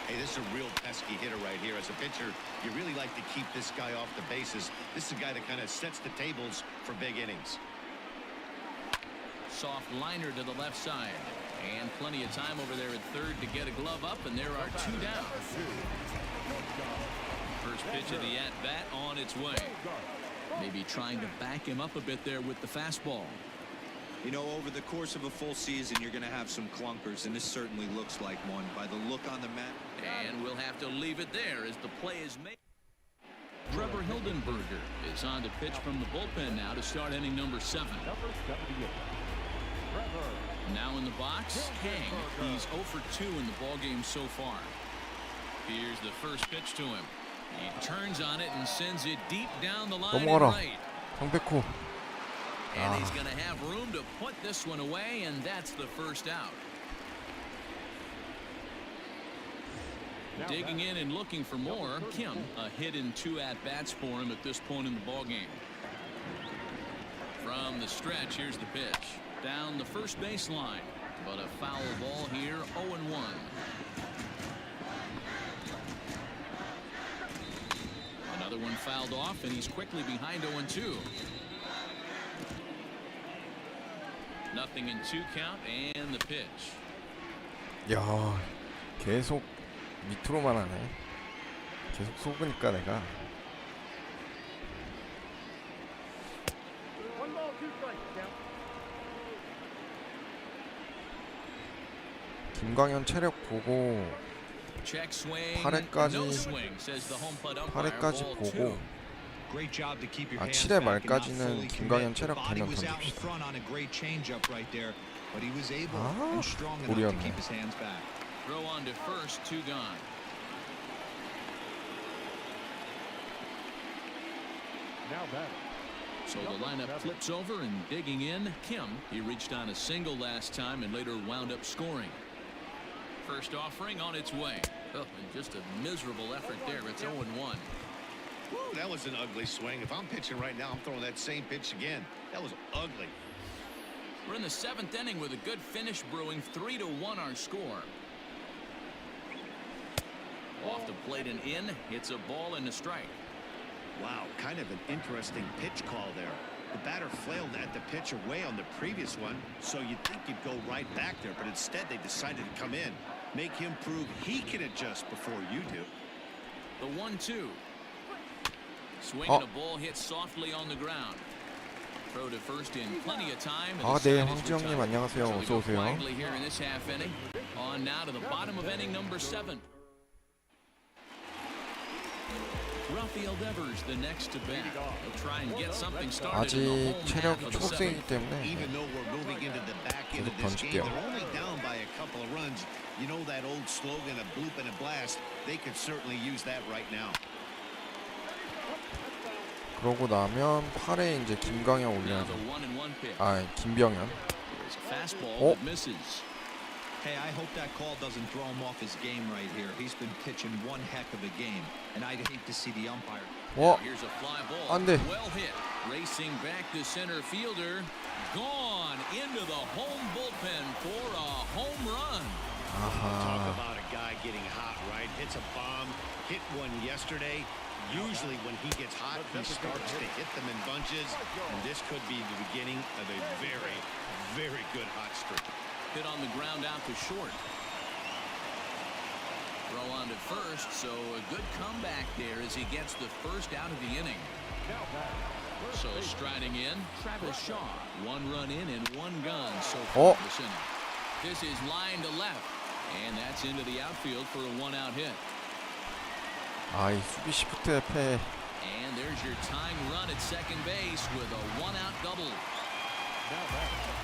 Hey, this is a real pesky hitter right here. As a pitcher, you really like to keep this guy off the bases. This is a guy that kind of sets the tables for big innings. Soft liner to the left side. And plenty of time over there at third to get a glove up, and there are 2 down. First pitch of the at-bat on its way. Maybe trying to back him up a bit there with the fastball. You know, over the course of a full season, you're going to have some clunkers, and this certainly looks like one by the look on the mat. And we'll have to leave it there as the play is made. Trevor Hildenberger is on to pitch from the bullpen now to start inning number 7. Number 78. Trevor. Now in the box, Kang. He's 0 for 2 in the ballgame so far. Here's the first pitch to him. He turns on it and sends it deep down the line and 넘어가라. right. 강백호. And he's going to have room to put this one away, and that's the first out. Digging in and looking for more. Kim, a hit in 2 at-bats for him at this point in the ballgame. From the stretch, here's the pitch. Down the first baseline. But a foul ball here, 0-1. Another one fouled off, and he's quickly behind 0-2. Nothing in 2 count, and the pitch. 야, 계속 밑으로만 하네. 계속 속으니까 내가. 1 ball, 2 strikes. Count. 김광현 체력 보고 Check swing, 8회까지 no swing, says the home plate umpire. 8회까지 Ball 보고 2. Great job to keep your 아, hands 7회 back and not 말까지는 fully 김광현 commit. 체력 The body 되면 was out in 던집시다. front on a great changeup right there, but he was able 아, and strong enough to 볼이었네. keep his hands back. Throw on to first, 2 gone. Now batting. So the lineup flips over and digging in. Kim, he reached on a single last time and later wound up scoring. First offering on its way. Oh, and just a miserable effort there. It's 0-1. Woo, that was an ugly swing. If I'm pitching right now, I'm throwing that same pitch again. That was ugly. We're in the 7th inning with a good finish brewing. 3-1 our score. Off the plate and in. Hits a ball and a strike. Wow, kind of an interesting pitch call there. The batter flailed at the pitch away on the previous one, so you'd think you'd go right back there, but instead they decided to come in, make him prove he can adjust before you do. The 1-2. Swinging a ball hit softly on the ground. Throw to first in plenty of time. 아, 네, 황지 형님 안녕하세요. 어서 오세요. Quietly here in this half inning. On now to the bottom of inning number 7. Rafael Devers the next to bat. He'll try and get something started in the 아직 home 체력이 half of the 7th. 초록색이기 때문에 Even though we're moving into the back end of 계속 this game, 던질게요. they're only down by a couple of runs. You know that old slogan, a bloop and a blast. They could certainly use that right now. 그러고 나면 8회 이제 김광현 Now 올려야죠. the 1-1 pitch. 아, 김병현. There's a fastball Oh. that misses. Hey, I hope that call doesn't throw him off his game right here. He's been pitching one heck of a game, and I'd hate to see the umpire. 어, Here's a fly ball. 안 돼. Well hit. Racing back to center fielder. Gone into the home bullpen for a home run. Talk 아하. about a guy getting hot, right? Hits a bomb, hit one yesterday. Usually when he gets hot, he starts to hit them in bunches, and this could be the beginning of a very, very good hot streak. Hit on the ground out to short. Throw on to first, so a good comeback there as he gets the first out of the inning. Now batting. So striding in, Travis Shaw. 1 run in and 1 gone so far this inning. This is line to left, and that's into the outfield for a 1-out hit. 아, 이 수비 시프트의 패. And there's your tying run at second base with a 1-out double. Now batting.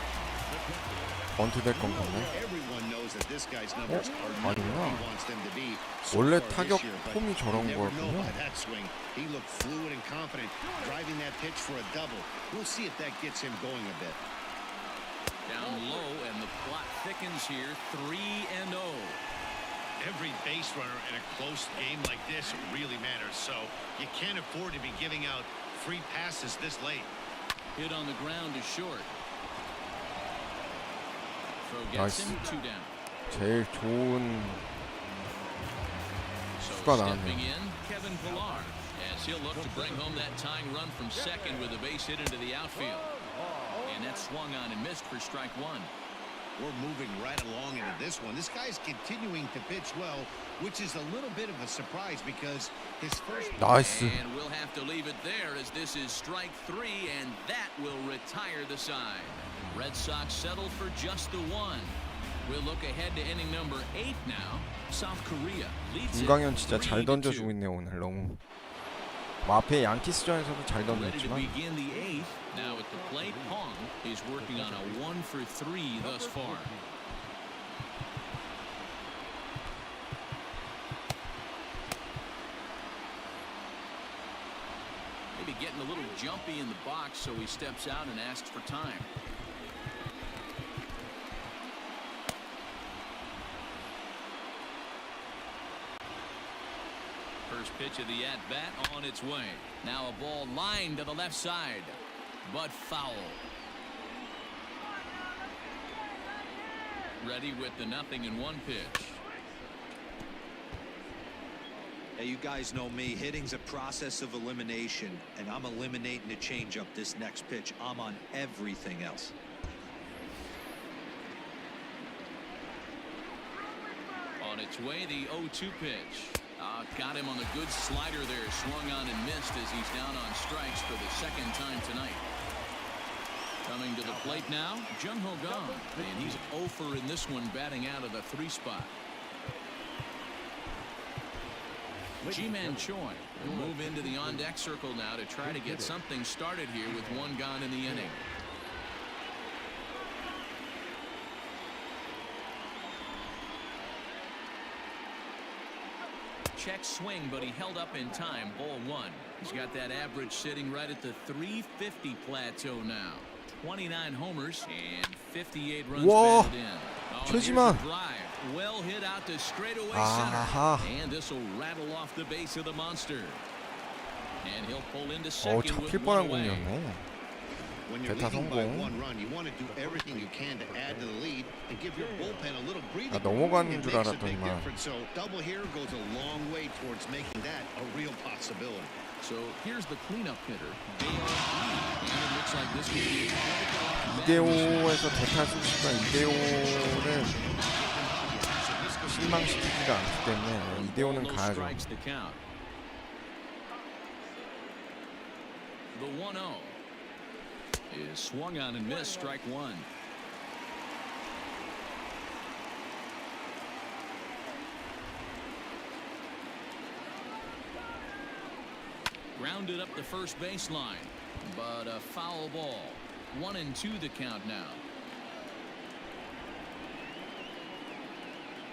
번트 될 건 같네. Everyone knows that this guy's numbers are not where 아니구나. he wants them to be. So 원래 far 타격 this year, but 폼이 저런 you never know 거였군요. by that swing. He looked fluid and confident, driving that pitch for a double. We'll see if that gets him going a bit. Down low, and the plot thickens here, 3-0. Every base runner in a close game like this really matters, so you can't afford to be giving out free passes this late. Hit on the ground to short. Throw gets him, 2 down. 제일 좋은 So 수가 stepping 나왔네요. in, Kevin Pillar, as he'll look to bring home that tying run from second with a base hit into the outfield. And that swung on and missed for strike 1. We're moving right along into this one. This guy's continuing to pitch well, which is a little bit of a surprise because his first... 나이스. And we'll have to leave it there as this is strike 3, and that will retire the side. Red Sox settle for just the 1. We'll look ahead to inning number 8 now. South Korea leads it 김광현 진짜 잘 3-2. 던져주고 있네요 오늘 너무. 뭐 앞에 양키스전에서도 잘 Ready to 던졌지만 begin the 8th. Now at the plate, Pong is working on a 1-for-3 thus far. maybe getting a little jumpy in the box, so he steps out and asks for time. First pitch of the at-bat on its way. Now a ball lined to the left side, but foul. Ready with the 0-1 pitch. Hey, you guys know me. Hitting's a process of elimination, and I'm eliminating the changeup this next pitch. I'm on everything else. On its way, the 0-2 pitch. Got him on a good slider there. Swung on and missed as he's down on strikes for the second time tonight. Coming to the plate now, Jung-Ho Kang, and he's 0 in this one, batting out of the 3 spot. Ji-Man Choi will move into the on-deck circle now to try to get something started here with 1 gone in the inning. Check swing, but he held up in time. Ball 1. He's got that average sitting right at the 350 plateau now. 29 homers and 58 runs Whoa. batted in. 최지만. Here's a drive. Well hit out to straightaway 아하. center. And this will rattle off the base of the monster. And he'll pull into second with 잡힐 1 뻔한 away. 공이었네. When you're 대타 leading by 성공. 1 run, you want to do everything you can to add to the lead and give your bullpen a little breathing. 넘어가는 It 줄 makes a big 알았더니만. difference. So double here goes a long way towards making that a real possibility. So here's the cleanup hitter, Dale Lee. And it looks like this could be a critical 이대호에서 대타 수수가 이대호를 실망시키지가 않기 때문에 이대호는 All those 가야죠. strikes to count. The 1-0 is swung on and missed. Strike 1. Grounded up the first baseline, but a foul ball. 1-2 the count now.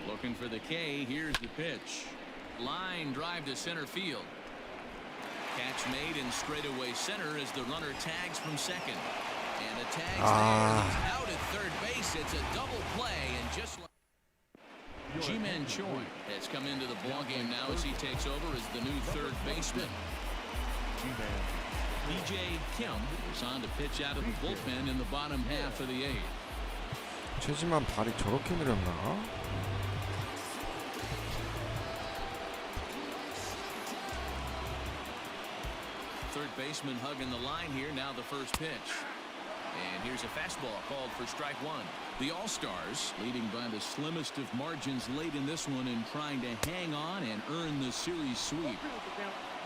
Looking for the K. Here's the pitch. Line drive to center field. Catch made in straightaway center as the runner tags from second. And a tag's there. He's out at third base. It's a double play, and just like Ji-Man Choi has come into the ballgame now as he takes over as the new third baseman. DJ Kim is on to pitch out of the bullpen in the bottom half of the 8th. 최지만 발이 저렇게 느렸나? Third baseman hugging the line here. Now the first pitch. And here's a fastball called for strike 1. The All-Stars leading by the slimmest of margins late in this one and trying to hang on and earn the series sweep.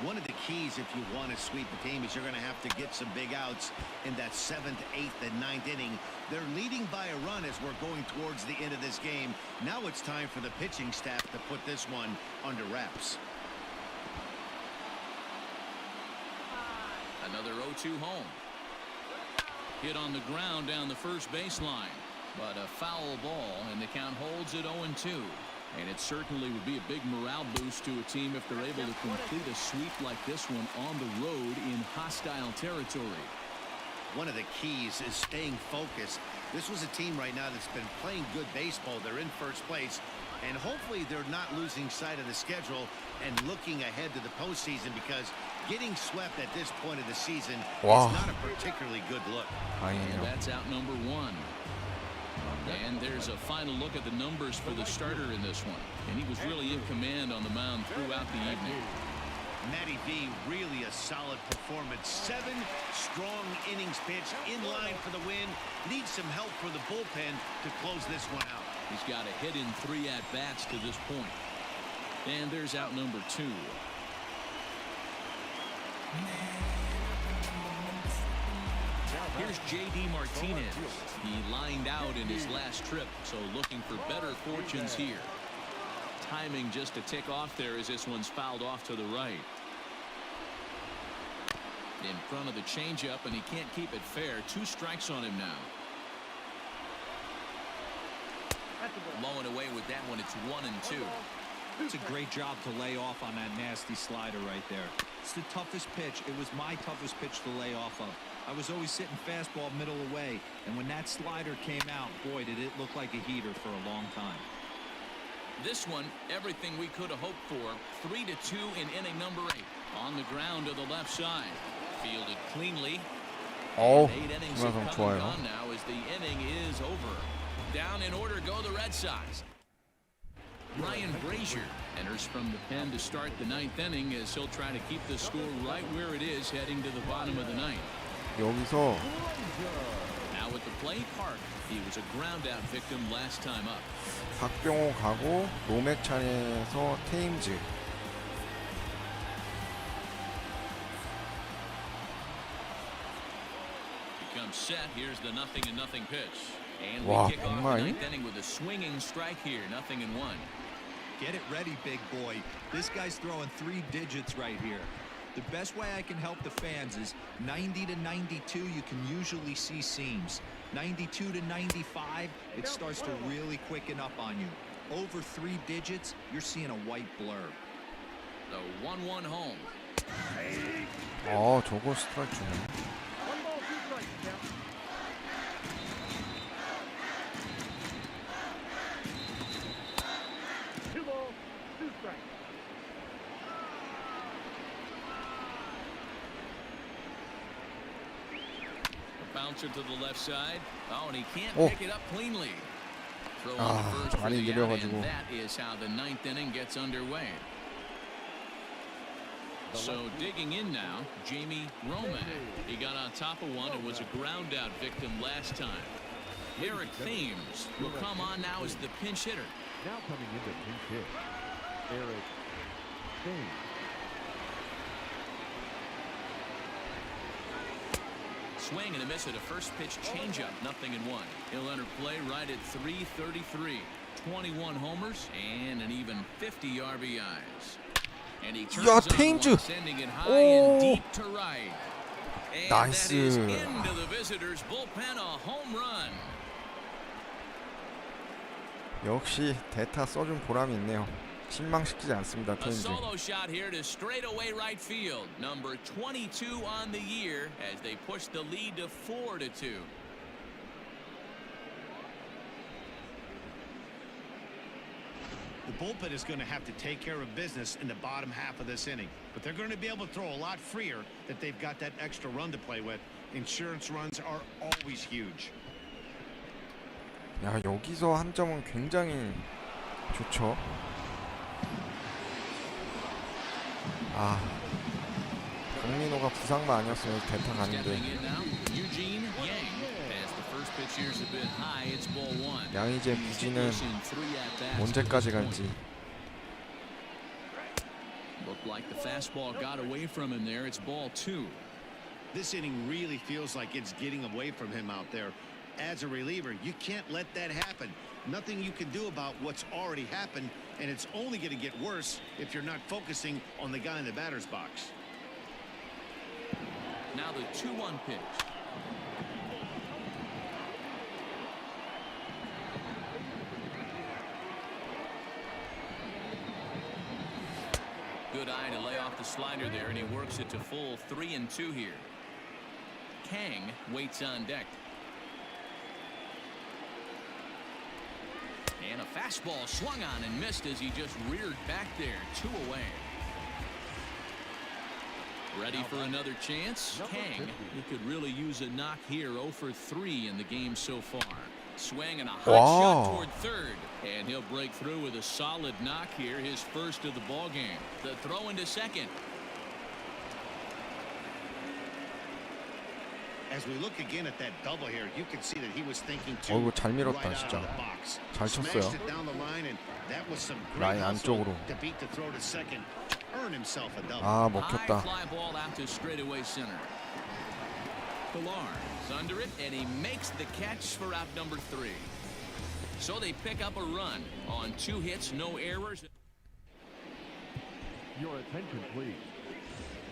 One of the keys if you want to sweep the team is you're going to have to get some big outs in that 7th, 8th, and 9th inning. They're leading by a run as we're going towards the end of this game. Now it's time for the pitching staff to put this one under wraps. Another 0-2 home. Hit on the ground down the first baseline, but a foul ball, and the count holds at 0-2. And it certainly would be a big morale boost to a team if they're able to complete a sweep like this one on the road in hostile territory. One of the keys is staying focused. This was a team right now that's been playing good baseball. They're in first place, and hopefully they're not losing sight of the schedule and looking ahead to the postseason, because getting swept at this point of the season Wow. is not a particularly good look. And that's out number 1. And there's a final look at the numbers for the starter in this one. And he was really in command on the mound throughout the evening. Matty V, really a solid performance. 7 strong innings pitched, in line for the win. Needs some help for the bullpen to close this one out. He's got a hit in 3 at-bats to this point. And there's out number 2. Here's J.D. Martinez. He lined out in his last trip, so looking for better fortunes here. Timing just a tick off there as this one's fouled off to the right. In front of the changeup, and he can't keep it fair. 2 strikes on him now. Mowing away with that one. It's 1-2. It's a great job to lay off on that nasty slider right there. What's the toughest pitch? It was my toughest pitch to lay off of. I was always sitting fastball middle away, and when that slider came out, boy, did it look like a heater for a long time. This one, everything we could have hoped for. 3-2 in inning number 8. On the ground to the left side. Fielded cleanly. 어우, 8 innings have 김하성 come and 좋아요. gone now as the inning is over. Down in order go the Red Sox. Ryan Brazier enters from the pen to start the 9th inning as he'll try to keep the score right where it is heading to the bottom of the 9th. 여기서 Now at the plate, Park. He was a ground out victim last time up. 박병호 가고 노맥 차례에서 테임즈. Becomes set. Here's the 0-0 pitch. And 와, we kick off the 정말? 9th inning with a swinging strike here. 0-1. Get it ready, big boy. This guy's throwing 3 digits right here. The best way I can help the fans is 90 to 92, you can usually see seams. 92 to 95, it starts to really quicken up on you. Over 3 digits, you're seeing a white blur. The 1-1 home. 저거 스트라이크 주네. 1 ball, 2 strikes. Count. 2 balls, 2 strikes. Bouncer to the left side. Oh, and he can't Oh. pick it up cleanly. Throw on 아, first for 많이 the out, 느려가지고. and that is how the 9th inning gets underway. So digging in now, Jamie Romack. He got on top of one and was a ground out victim last time. Eric Thames will come on now as the pinch hitter. Now coming into pinch hit, Eric Thames. Swing and a miss at a first pitch changeup. 0-1. He'll enter play right at 333. 21 homers and an even 50 RBIs. And he turns 야, on 테임즈. one, sending it high and 오. deep to right. And 나이스. that is into the visitors' bullpen, a home run. 역시 대타 써준 보람이 있네요. 실망시키지 않습니다, A 테임즈. solo shot here to straightaway right field. Number 22 on the year as they push the lead to 4-2. The bullpen is going to have to take care of business in the bottom half of this inning, but they're going to be able to throw a lot freer that they've got that extra run to play with. Insurance runs are always huge. 야, 여기서 한 점은 굉장히 좋죠. 아, 강민호가 부상만 아니었으면 대타 가는데. Stepping in now, Eugene Yang. As the first pitch here's a bit high, it's ball 1. 양의재 He's 부진은 pushing 3 at-bats 언제까지 to this 갈지. point. Looked like the fastball got away from him there. It's ball 2. This inning really feels like it's getting away from him out there. As a reliever, you can't let that happen. Nothing you can do about what's already happened, and it's only going to get worse if you're not focusing on the guy in the batter's box. Now the 2-1 pitch. Good eye to lay off the slider there, and he works it to full 3-2 here. Kang waits on deck. And a fastball swung on and missed as he just reared back there. 2 away. Ready for another chance? Kang, he could really use a knock here. 0 for 3 in the game so far. Swing and a hot shot Wow. toward third. And he'll break through with a solid knock here, his first of the ball game. The throw into second. As we look again at that double here, you can see that he was thinking too 어이구, 잘 밀었다, right out 진짜. of the box. 잘 쳤어요. Smashed it down the line, and that was some great 라인 hustle 안쪽으로. to beat the throw to second, earn himself a double. 아, High 먹혔다. fly ball out to straightaway center. Pilar's under it, and he makes the catch for out number 3. So they pick up a run on 2 hits, no errors. Your attention, please.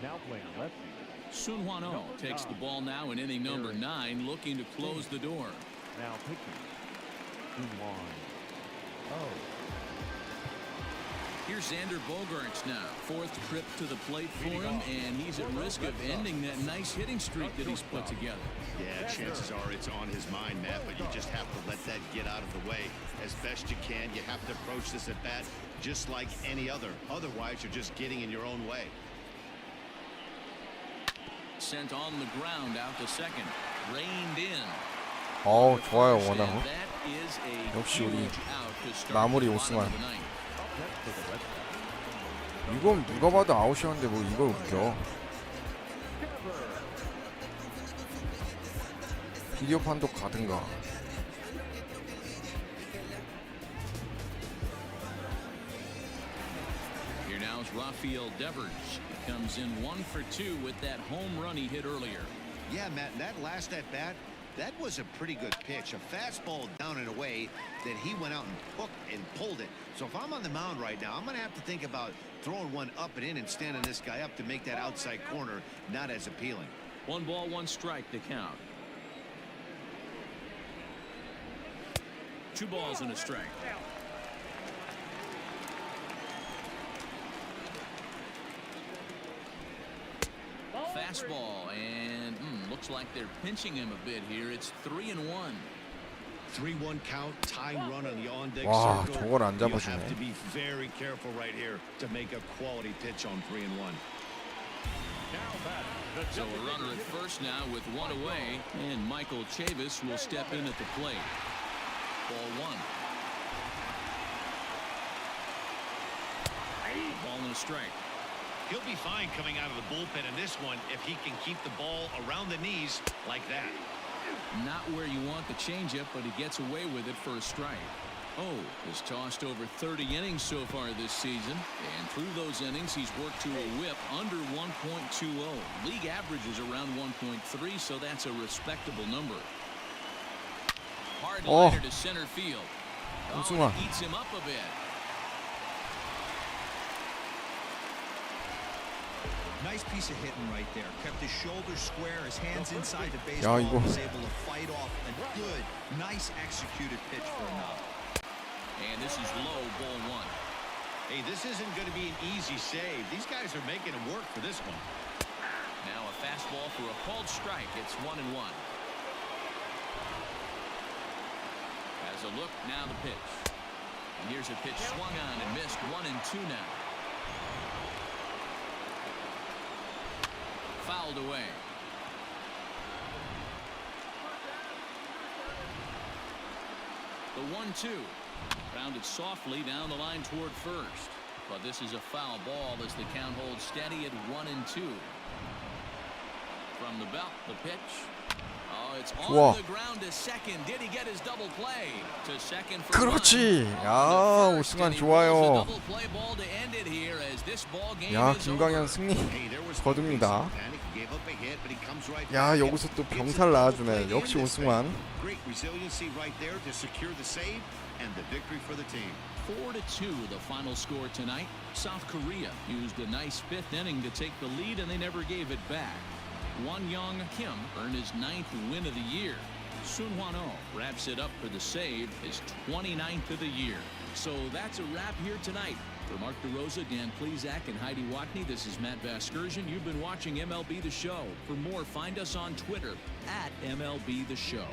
Now playing lefty. Sun Hwan-oh takes the ball now in inning number 9, looking to close the door. Now pitching. Sun Hwan-oh. Here's Xander Bogaerts now. Fourth trip to the plate for him, and he's at risk of ending that nice hitting streak that he's put together. Yeah, chances are it's on his mind, Matt, but you just have to let that get out of the way as best you can. You have to approach this at bat just like any other. Otherwise, you're just getting in your own way. Sent on the ground out to second. Reined in. 좋아요. And 워낙 that is a 역시 우리 huge out to start 마무리 the bottom 오승환. of the ninth. 이건 누가 봐도 아웃이었는데 뭐 이걸 웃겨. 비디오 판독 가든가. Here now is Rafael Devers. He comes in 1 for 2 with that home run he hit earlier. Yeah, Matt, and that last at bat, that was a pretty good pitch. A fastball down and away that he went out and hooked and pulled it. So if I'm on the mound right now, I'm going to have to think about throwing one up and in and standing this guy up to make that outside corner not as appealing. 1 ball, 1 strike to count. 2 balls and a strike. Fastball, and looks like they're pinching him a bit here. It's 3-1. 3-1 count, tying run on the on-deck 와, circle. 저걸 안 You have to 잡아주네. be very careful right here to make a quality pitch on 3-1. So a runner at first now with 1 away, and Michael Chavis will step in at the plate. Ball 1. Ball and a strike. He'll be fine coming out of the bullpen in this one if he can keep the ball around the knees like that. Not where you want the changeup, but he gets away with it for a strike. Oh, has tossed over 30 innings so far this season, and through those innings he's worked to a whip under 1.20. League average is around 1.3, so that's a respectable number. Hard liner to center field. Oh, 오승환. it eats him up a bit. Nice piece of hitting right there. Kept his shoulders square, his hands inside the baseball. 이거. Was able to fight off a good, nice executed pitch for a knock. And this is low, ball 1. Hey, this isn't going to be an easy save. These guys are making him work for this one. Now a fastball for a called strike. It's 1-1. As a look, now the pitch. And here's a pitch swung on and missed. 1-2 now. Fouled away. The 1-2. Rounded softly down the line toward first. But this is a foul ball as the count holds steady at 1-2. From the belt, the pitch. Oh, it's 좋아. on the ground to second. Did he get his double play? To second for 그렇지. one. 야, On to first, 오승환 and he rolls 좋아요. a double play ball to end it here as this ball game 야, is 김광현 over. 승리 Hey, there was 거둡니다. panic. He gave up a hit, but he comes right 야, back. 여기서 또 Gives 병살 a double 나와주네. play to 역시 end this thing. 오승환. Great resiliency right there to secure the save and the victory for the team. 4-2 the final score tonight. South Korea used a nice 5th inning to take the lead, and they never gave it back. Won-Young Kim earned his 9th win of the year. Sun Hwan-oh wraps it up for the save, his 29th of the year. So that's a wrap here tonight. For Mark DeRosa, Dan Plesac, and Heidi Watney, this is Matt Vasgersian. You've been watching MLB The Show. For more, find us on Twitter at MLB The Show.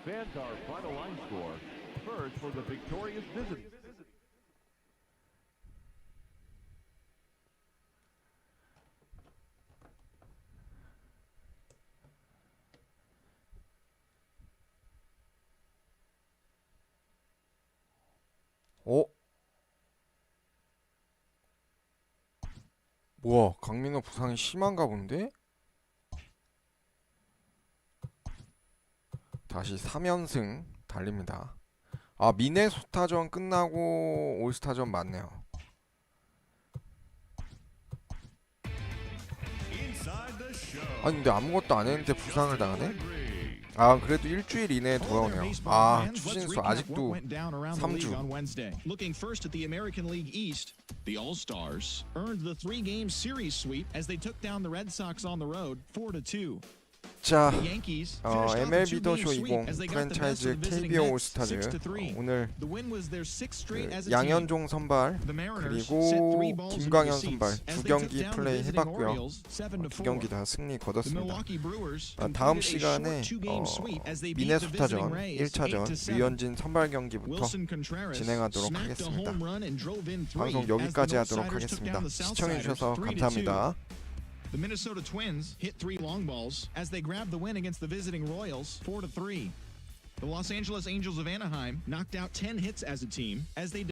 Fans, our final line score. First for the victorious visitors. 어? 뭐야, 강민호 부상이 심한가 본데? 다시 3연승 달립니다. 아, 미네소타전 끝나고 올스타전 맞네요. 아니 근데 아무것도 안 했는데 부상을 당하네? 아 그래도 일주일 이내에 돌아오네요. 아 추신수 아직도 3주. Looking first at the American League East, the All-Stars earned the 3-game series sweep as they took down the Red Sox on the road 4-2. 자, The Yankees finished off a MLB 더 2-game 쇼 sweep 20 as they got the best 프랜차이즈 of the visiting KB올스타즈 Mets 6-3. 오늘 The win was their sixth straight as a team. 양현종 선발 The Mariners 그리고 sit 3 balls into 김광현 the 선발 seats as 두 they took 경기 down the 플레이 visiting 해봤고요. Orioles 7-4. 두 경기 다 승리 The 거뒀습니다. Milwaukee Brewers 다음 completed a 시간에 short 2-game sweep as they beat the 미네소타전 visiting Rays 1차전 8-7. 류현진 선발 경기부터 Wilson Contreras 진행하도록 smacked a 하겠습니다. home run and drove in 3 방송 as the 여기까지 Northsiders 하도록 took 하겠습니다. down the Southsiders 시청해주셔서 3-2. 감사합니다. The Minnesota Twins hit 3 long balls as they grabbed the win against the visiting Royals 4-3. The Los Angeles Angels of Anaheim knocked out 10 hits as a team as they